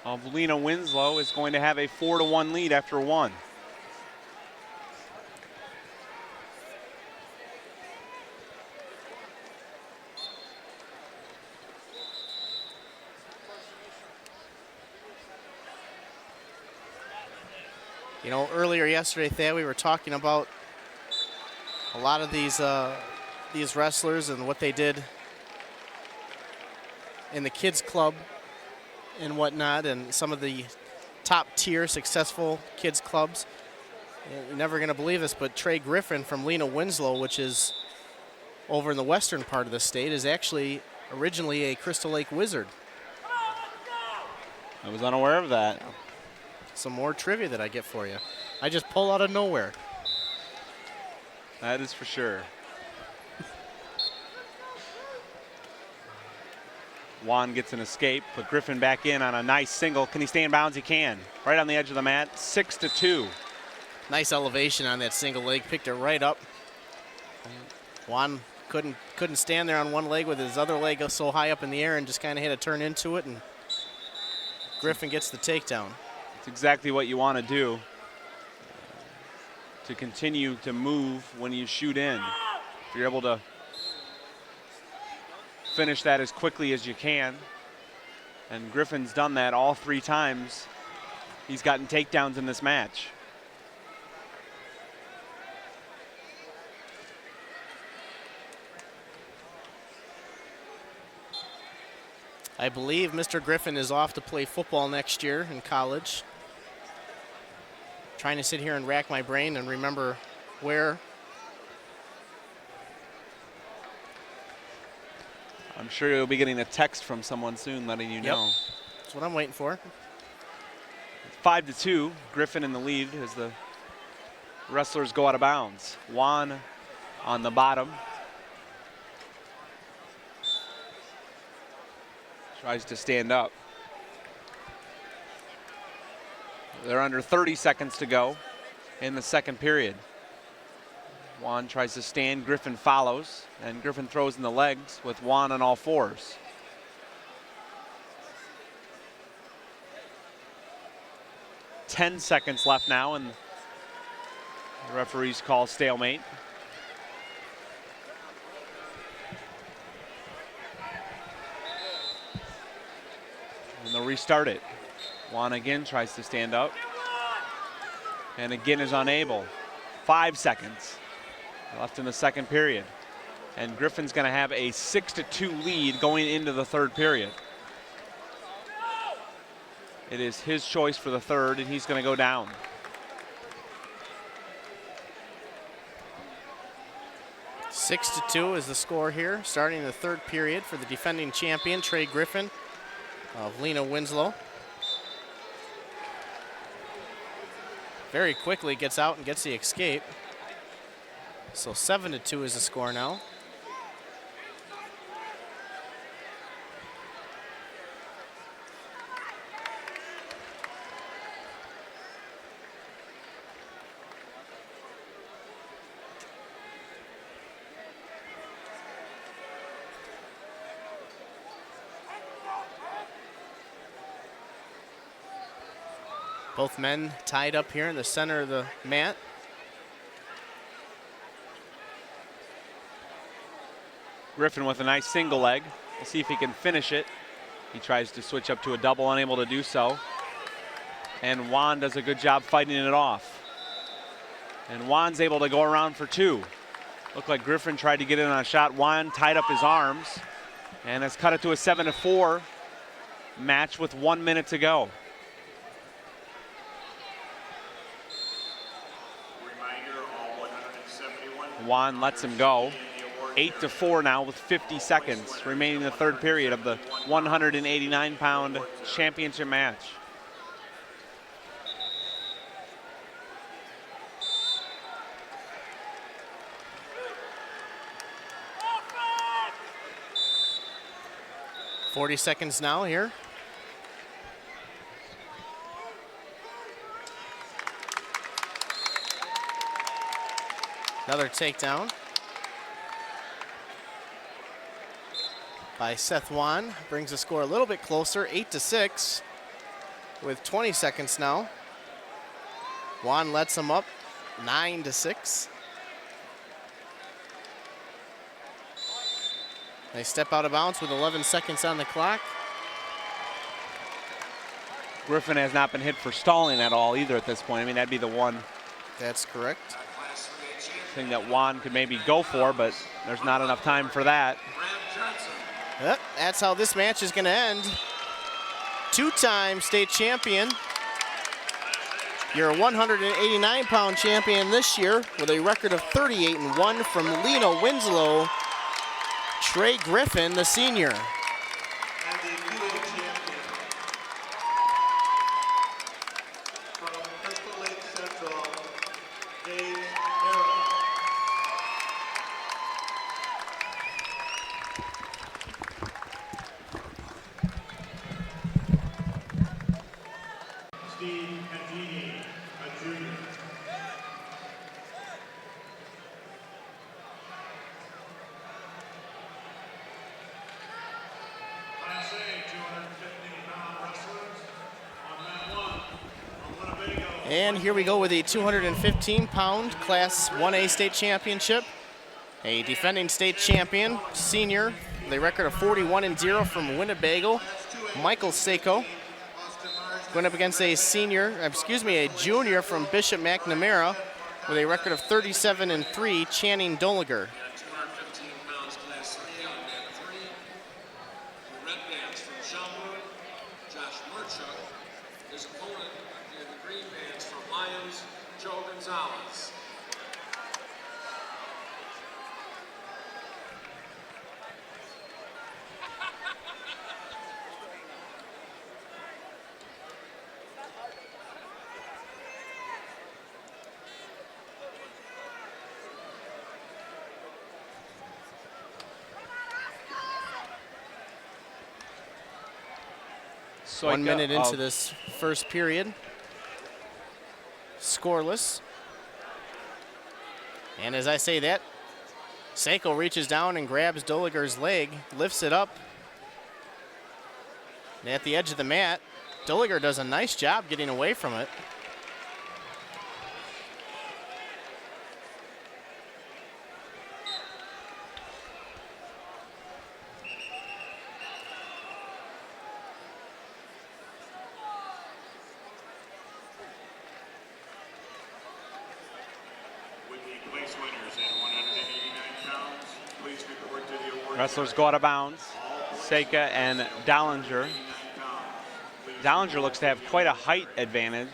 of Lena Winslow is going to have a 4-1 lead after 1. You know, earlier yesterday, Thad, we were talking about a lot of these wrestlers and what they did in the kids club and whatnot, and some of the top tier successful kids clubs. You're never going to believe this, but Trey Griffin from Lena Winslow, which is over in the western part of the state, is actually originally a Crystal Lake Wizard. I was unaware of that. Some more trivia that I get for you. I just pull out of nowhere. That is for sure. Juan gets an escape, put Griffin back in on a nice single. Can he stay in bounds? He can. Right on the edge of the mat, 6-2. Nice elevation on that single leg, picked it right up. Juan couldn't stand there on one leg with his other leg so high up in the air and just kind of had to turn into it, and Griffin gets the takedown. It's exactly what you want to do, to continue to move when you shoot in. If you're able to finish that as quickly as you can, and Griffin's done that all 3 times he's gotten takedowns in this match. I believe Mr. Griffin is off to play football next year in college. Trying to sit here and rack my brain and remember where. I'm sure you'll be getting a text from someone soon letting you know. That's what I'm waiting for. 5-2, Griffin in the lead as the wrestlers go out of bounds. Juan on the bottom. Tries to stand up. They're under 30 seconds to go in the second period. Juan tries to stand, Griffin follows, and Griffin throws in the legs with Juan on all fours. Ten seconds left now, and the referees call stalemate. And they'll restart it. Juan again tries to stand up, and again is unable. 5 seconds left in the second period. And Griffin's going to have a 6-2 lead going into the third period. It is his choice for the third, and he's going to go down. 6-2 is the score here, starting the third period for the defending champion, Trey Griffin of Lena Winslow. Very quickly gets out and gets the escape. So 7-2 is the score now. Both men tied up here in the center of the mat. Griffin with a nice single leg. We'll see if he can finish it. He tries to switch up to a double, unable to do so. And Juan does a good job fighting it off. And Juan's able to go around for 2. Looked like Griffin tried to get in on a shot. Juan tied up his arms and has cut it to a 7-4 match with 1 minute to go. Juan lets him go. 8-4 now with 50 seconds remaining in the third period of the 189-pound championship match. .40 seconds now here. Another takedown by Seth Juan brings the score a little bit closer, 8-6 with 20 seconds now. Juan lets him up 9-6. They step out of bounds with 11 seconds on the clock. Griffin has not been hit for stalling at all either at this point. I mean, that'd be the one That's correct. thing that Juan could maybe go for, but there's not enough time for that. Yep, that's how this match is going to end. Two-time state champion. Your 189-pound champion this year with a record of 38-1 from Lena Winslow, Trey Griffin, the senior. And here we go with the 215-pound Class 1A state championship. A defending state champion, senior, with a record of 41-0 from Winnebago, Michael Seiko. Going up against a junior from Bishop McNamara with a record of 37-3, Channing Doliger. So 1 minute into this first period. Scoreless. And as I say that, Seiko reaches down and grabs Doliger's leg, lifts it up. And at the edge of the mat, Doliger does a nice job getting away from it. Wrestlers go out of bounds. Seika and Dollinger. Dollinger looks to have quite a height advantage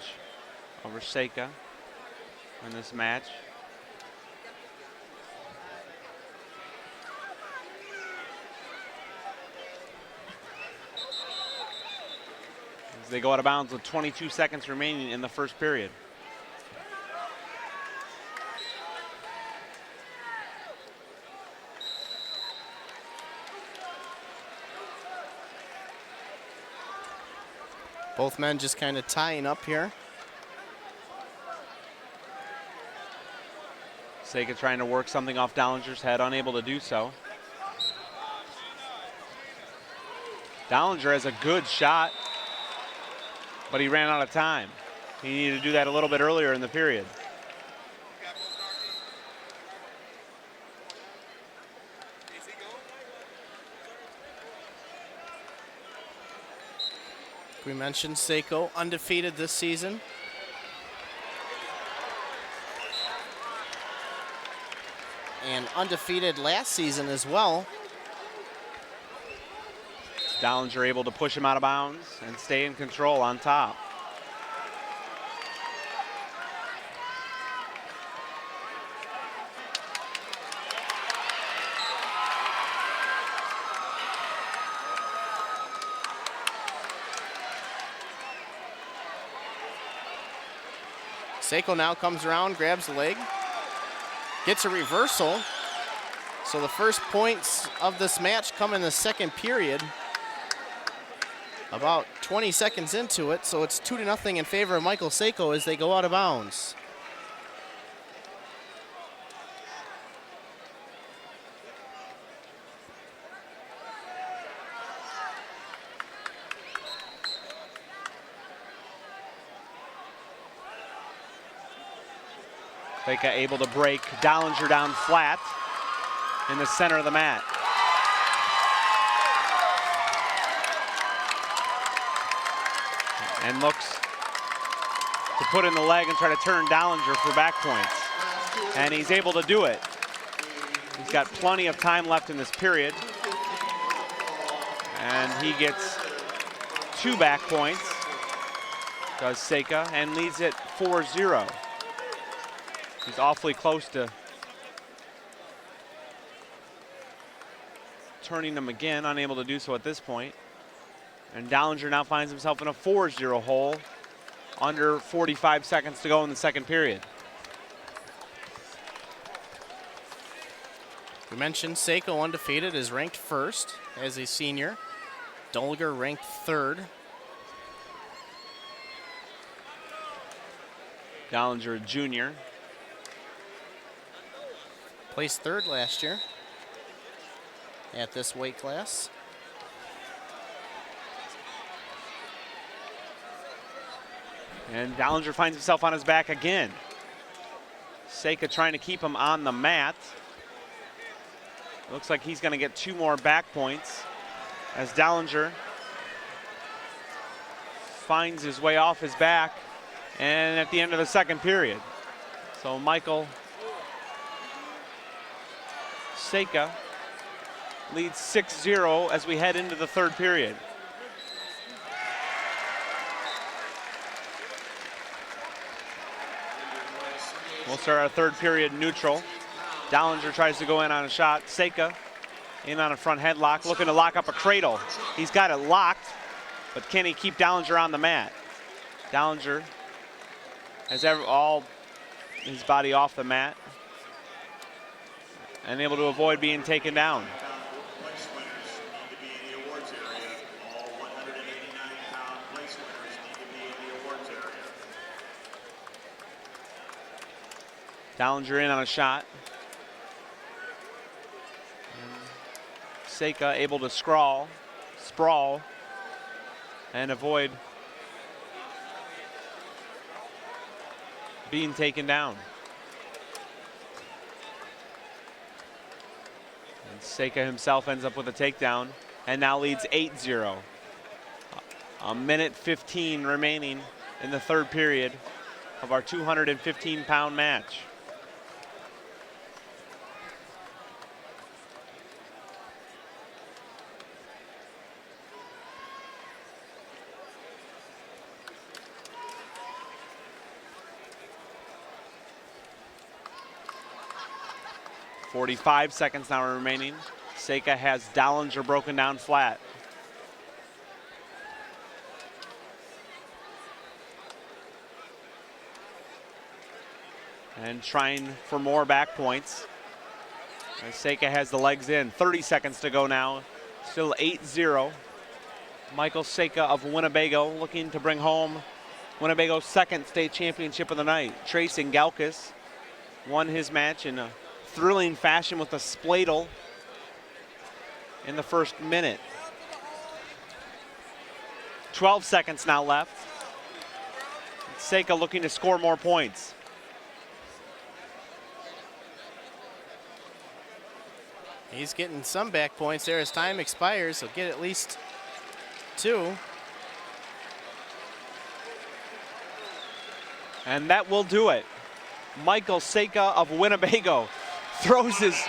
over Seika in this match. As they go out of bounds with 22 seconds remaining in the first period. Both men just kind of tying up here. Seika trying to work something off Dollinger's head, unable to do so. Dollinger has a good shot, but he ran out of time. He needed to do that a little bit earlier in the period. We mentioned Seiko, undefeated this season. And undefeated last season as well. Dollinger able to push him out of bounds and stay in control on top. Seiko now comes around, grabs the leg, gets a reversal. So the first points of this match come in the second period. About 20 seconds into it, so it's 2-0 in favor of Michael Seiko as they go out of bounds. Seika able to break Dollinger down flat in the center of the mat. and looks to put in the leg and try to turn Dollinger for back points. And he's able to do it. He's got plenty of time left in this period. And he gets 2 back points, does Seika, and leads it 4-0. He's awfully close to turning them again, unable to do so at this point. And Dollinger now finds himself in a 4-0 hole, under 45 seconds to go in the second period. We mentioned Seiko, undefeated, is ranked first as a senior. Dollinger ranked third. Dollinger, a junior. Placed third last year at this weight class. And Dollinger finds himself on his back again. Seika trying to keep him on the mat. Looks like he's going to get 2 more back points as Dollinger finds his way off his back and at the end of the second period. So Michael Seika leads 6-0 as we head into the third period. We'll start our third period neutral. Dollinger tries to go in on a shot. Seika in on a front headlock, looking to lock up a cradle. He's got it locked, but can he keep Dollinger on the mat? Dollinger has all his body off the mat and able to avoid being taken down. Place winners need to be in the awards area. All 189-pound place winners need to be in the awards area. Dollinger in on a shot. Seika able to sprawl, and avoid being taken down. And Seika himself ends up with a takedown and now leads 8-0. A minute 15 remaining in the third period of our 215-pound match. .45 seconds now remaining. Seika has Dollinger broken down flat. And trying for more back points. And Seika has the legs in. 30 seconds to go now. Still 8-0. Michael Seika of Winnebago looking to bring home Winnebago's second state championship of the night. Trace Galkis won his match in a thrilling fashion with a spladle in the first minute. 12 seconds now left. Seika looking to score more points. He's getting some back points there as time expires. He'll get at least 2. And that will do it. Michael Seika of Winnebago throws his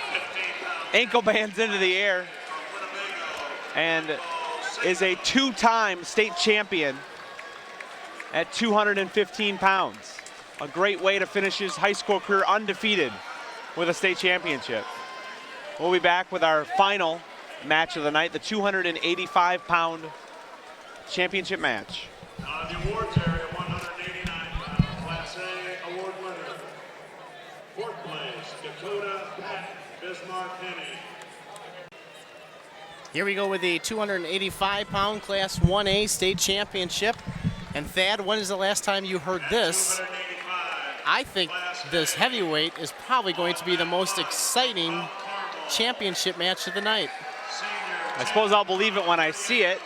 ankle bands into the air and is a 2-time state champion at 215 pounds. A great way to finish his high school career undefeated with a state championship. We'll be back with our final match of the night, the 285-pound championship match. The awards area, 189 pounds. Class A award winner. Fourth place, Dakota Pat Bismarck-Henny. Here we go with the 285-pound Class 1A state championship. And Thad, when is the last time you heard this? I think this heavyweight is probably going to be the most exciting championship match of the night. I suppose I'll believe it when I see it,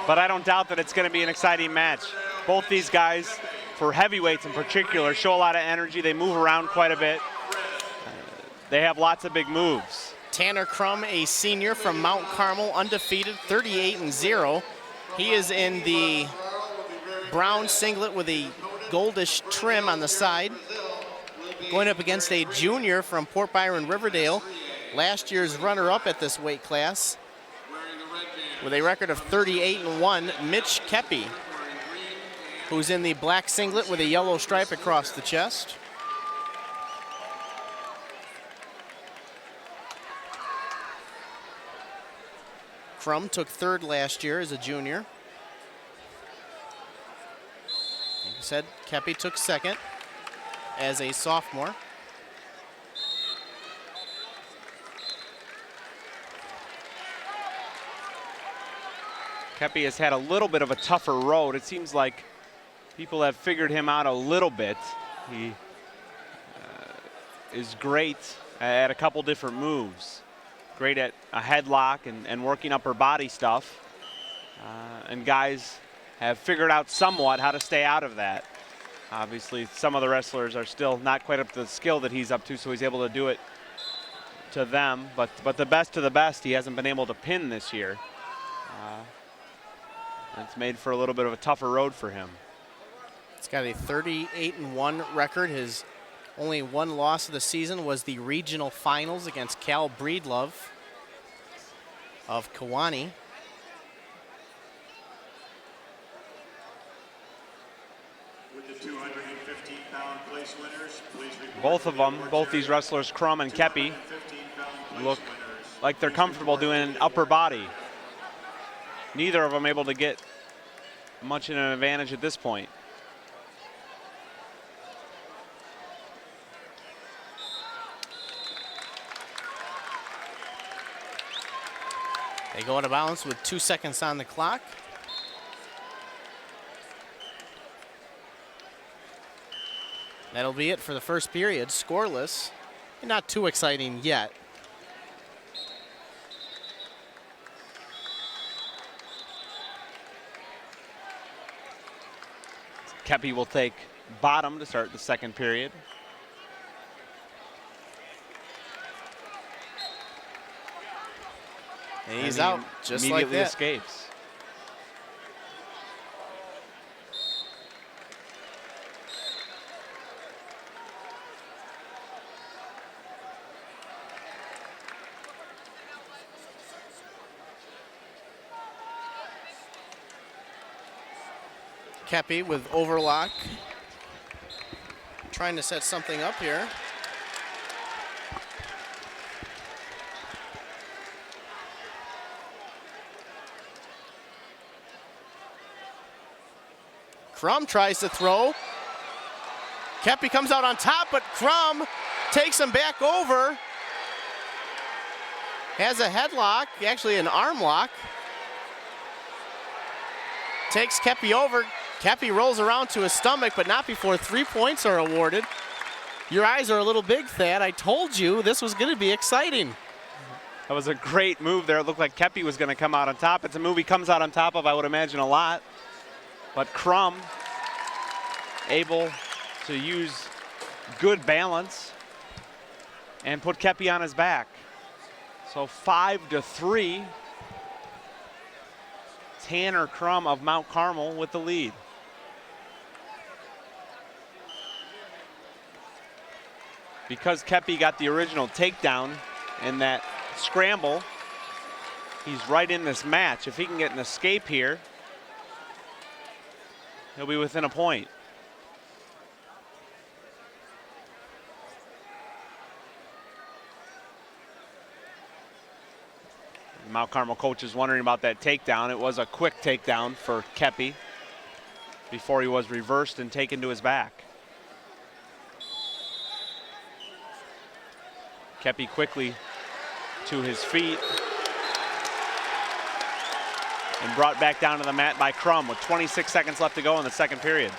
but I don't doubt that it's going to be an exciting match. Both these guys, for heavyweights in particular, show a lot of energy. They move around quite a bit. They have lots of big moves. Tanner Crum, a senior from Mount Carmel, undefeated, 38-0. He is in the brown singlet with a goldish trim on the side. Going up against a junior from Port Byron Riverdale, last year's runner-up at this weight class, with a record of 38-1, Mitch Kepi, who's in the black singlet with a yellow stripe across the chest. Crum took third last year as a junior. Like I said, Kepi took second as a sophomore. Kepi has had a little bit of a tougher road. It seems like people have figured him out a little bit. He is great at a couple different moves. Great at a headlock and working upper body stuff. And guys have figured out somewhat how to stay out of that. Obviously, some of the wrestlers are still not quite up to the skill that he's up to, so he's able to do it to them. But the best of the best, he hasn't been able to pin this year. It's made for a little bit of a tougher road for him. He's got a 38-1 record. His only one loss of the season was the regional finals against Cal Breedlove of Kewanee. With the 215-pound place winners, please report. Both of them, both these wrestlers, Crum and Kepi, look like they're comfortable doing upper body. Neither of them able to get much in an advantage at this point. They go out of bounds with 2 seconds on the clock. That'll be it for the first period, scoreless. Not too exciting yet. Kepi will take bottom to start the second period. And he's out just like immediately that. Escapes. Kepi with overlock, trying to set something up here. Crum tries to throw. Kepi comes out on top, but Crum takes him back over. Has a headlock, actually an arm lock. Takes Kepi over. Kepi rolls around to his stomach, but not before 3 points are awarded. Your eyes are a little big, Thad. I told you this was going to be exciting. That was a great move there. It looked like Kepi was going to come out on top. It's a move he comes out on top of, I would imagine, a lot. But Crum able to use good balance and put Kepi on his back. So 5-3. Tanner Crum of Mount Carmel with the lead. Because Kepi got the original takedown in that scramble, he's right in this match. If he can get an escape here, he'll be within a point. The Mount Carmel coach is wondering about that takedown. It was a quick takedown for Kepi before he was reversed and taken to his back. Kepi quickly to his feet and brought back down to the mat by Crum with 26 seconds left to go in the second period.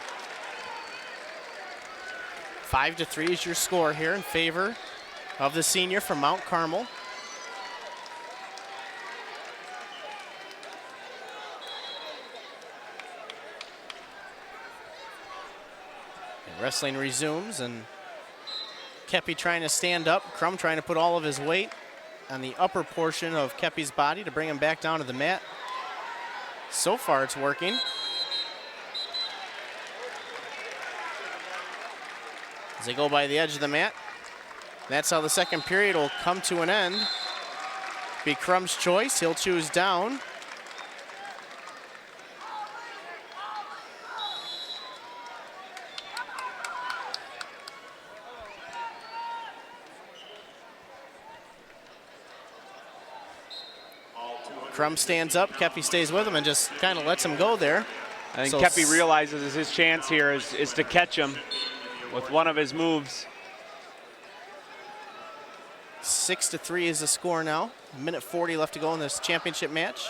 5-3 is your score here in favor of the senior from Mount Carmel. And wrestling resumes, and Kepi trying to stand up, Crum trying to put all of his weight on the upper portion of Kepi's body to bring him back down to the mat. So far it's working. as they go by the edge of the mat. That's how the second period will come to an end. Be Crum's choice. He'll choose down. Crum stands up. Kepi stays with him and just kind of lets him go there. I think Kepi realizes his chance here is to catch him with one of his moves. 6-3 is the score now. Minute 40 left to go in this championship match.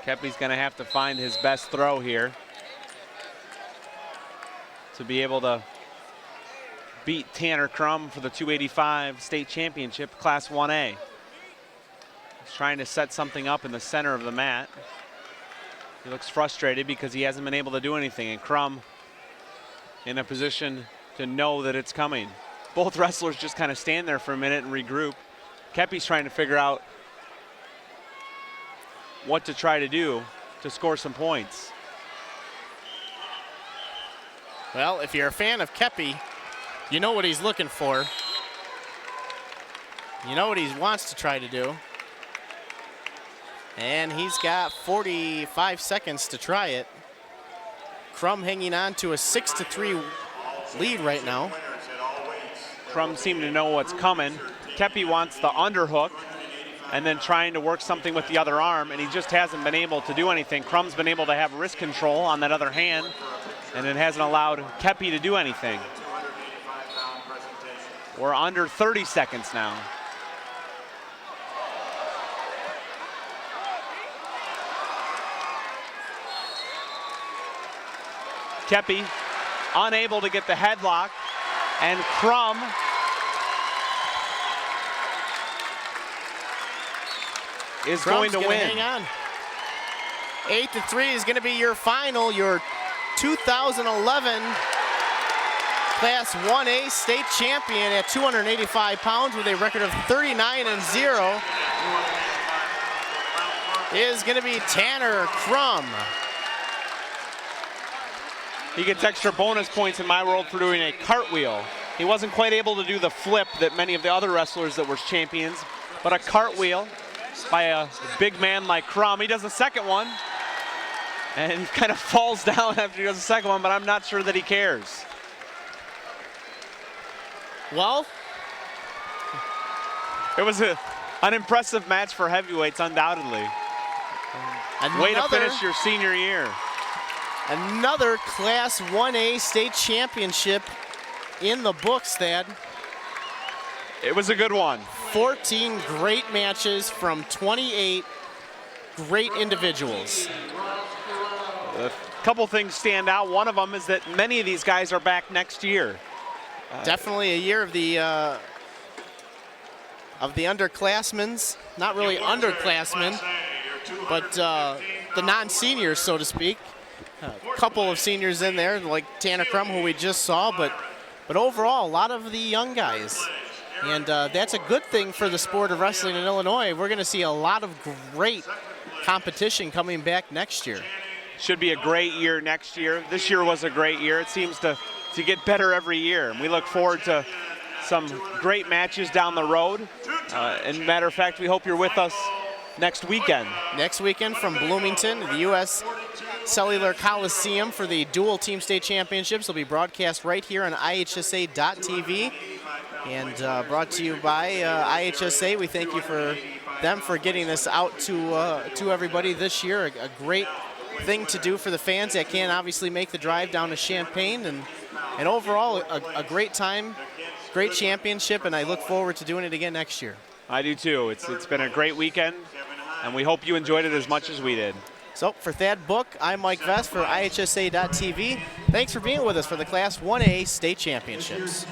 Kepi's going to have to find his best throw here to be able to beat Tanner Crum for the 285 state championship, Class 1A. He's trying to set something up in the center of the mat. He looks frustrated because he hasn't been able to do anything, and Crum in a position to know that it's coming. Both wrestlers just kind of stand there for a minute and regroup. Kepi's trying to figure out what to try to do to score some points. Well, if you're a fan of Kepi, you know what he's looking for. You know what he wants to try to do. And he's got 45 seconds to try it. Crum hanging on to a 6-3 lead right now. Crum seemed to know what's coming. Kepi wants the underhook and then trying to work something with the other arm, and he just hasn't been able to do anything. Crum's been able to have wrist control on that other hand, and it hasn't allowed Kepi to do anything. We're under 30 seconds now. Kepi unable to get the headlock, and Crum is going to win. Hang on. 8-3 is going to be your final, your 2011 Class 1A state champion at 285 pounds with a record of 39-0 is going to be Tanner Crum. He gets extra bonus points in my world for doing a cartwheel. He wasn't quite able to do the flip that many of the other wrestlers that were champions, but a cartwheel by a big man like Crum. He does the second one, and he kind of falls down after he does the second one, but I'm not sure that he cares. Well, it was an impressive match for heavyweights, undoubtedly. Way to finish your senior year. Another Class 1A state championship in the books, Thad. It was a good one. 14 great matches from 28 great individuals. A couple things stand out. One of them is that many of these guys are back next year. Definitely a year of the underclassmen. Not really underclassmen, but the non-seniors, so to speak. A couple of seniors in there, like Tanner Crum, who we just saw, but overall, a lot of the young guys. And that's a good thing for the sport of wrestling in Illinois. We're going to see a lot of great competition coming back next year. Should be a great year next year. This year was a great year. It seems to get better every year. And we look forward to some great matches down the road. And matter of fact, we hope you're with us next weekend. Next weekend from Bloomington, the U.S. Cellular Coliseum for the dual team state championships will be broadcast right here on IHSA.tv. And brought to you by IHSA. We thank you for them for getting this out to everybody this year. A great thing to do for the fans that can't obviously make the drive down to Champaign. And overall, a great time, great championship, and I look forward to doing it again next year. I do too. It's been a great weekend, and we hope you enjoyed it as much as we did. So for Thad Book, I'm Mike Vest for IHSA.tv. Thanks for being with us for the Class 1A state championships.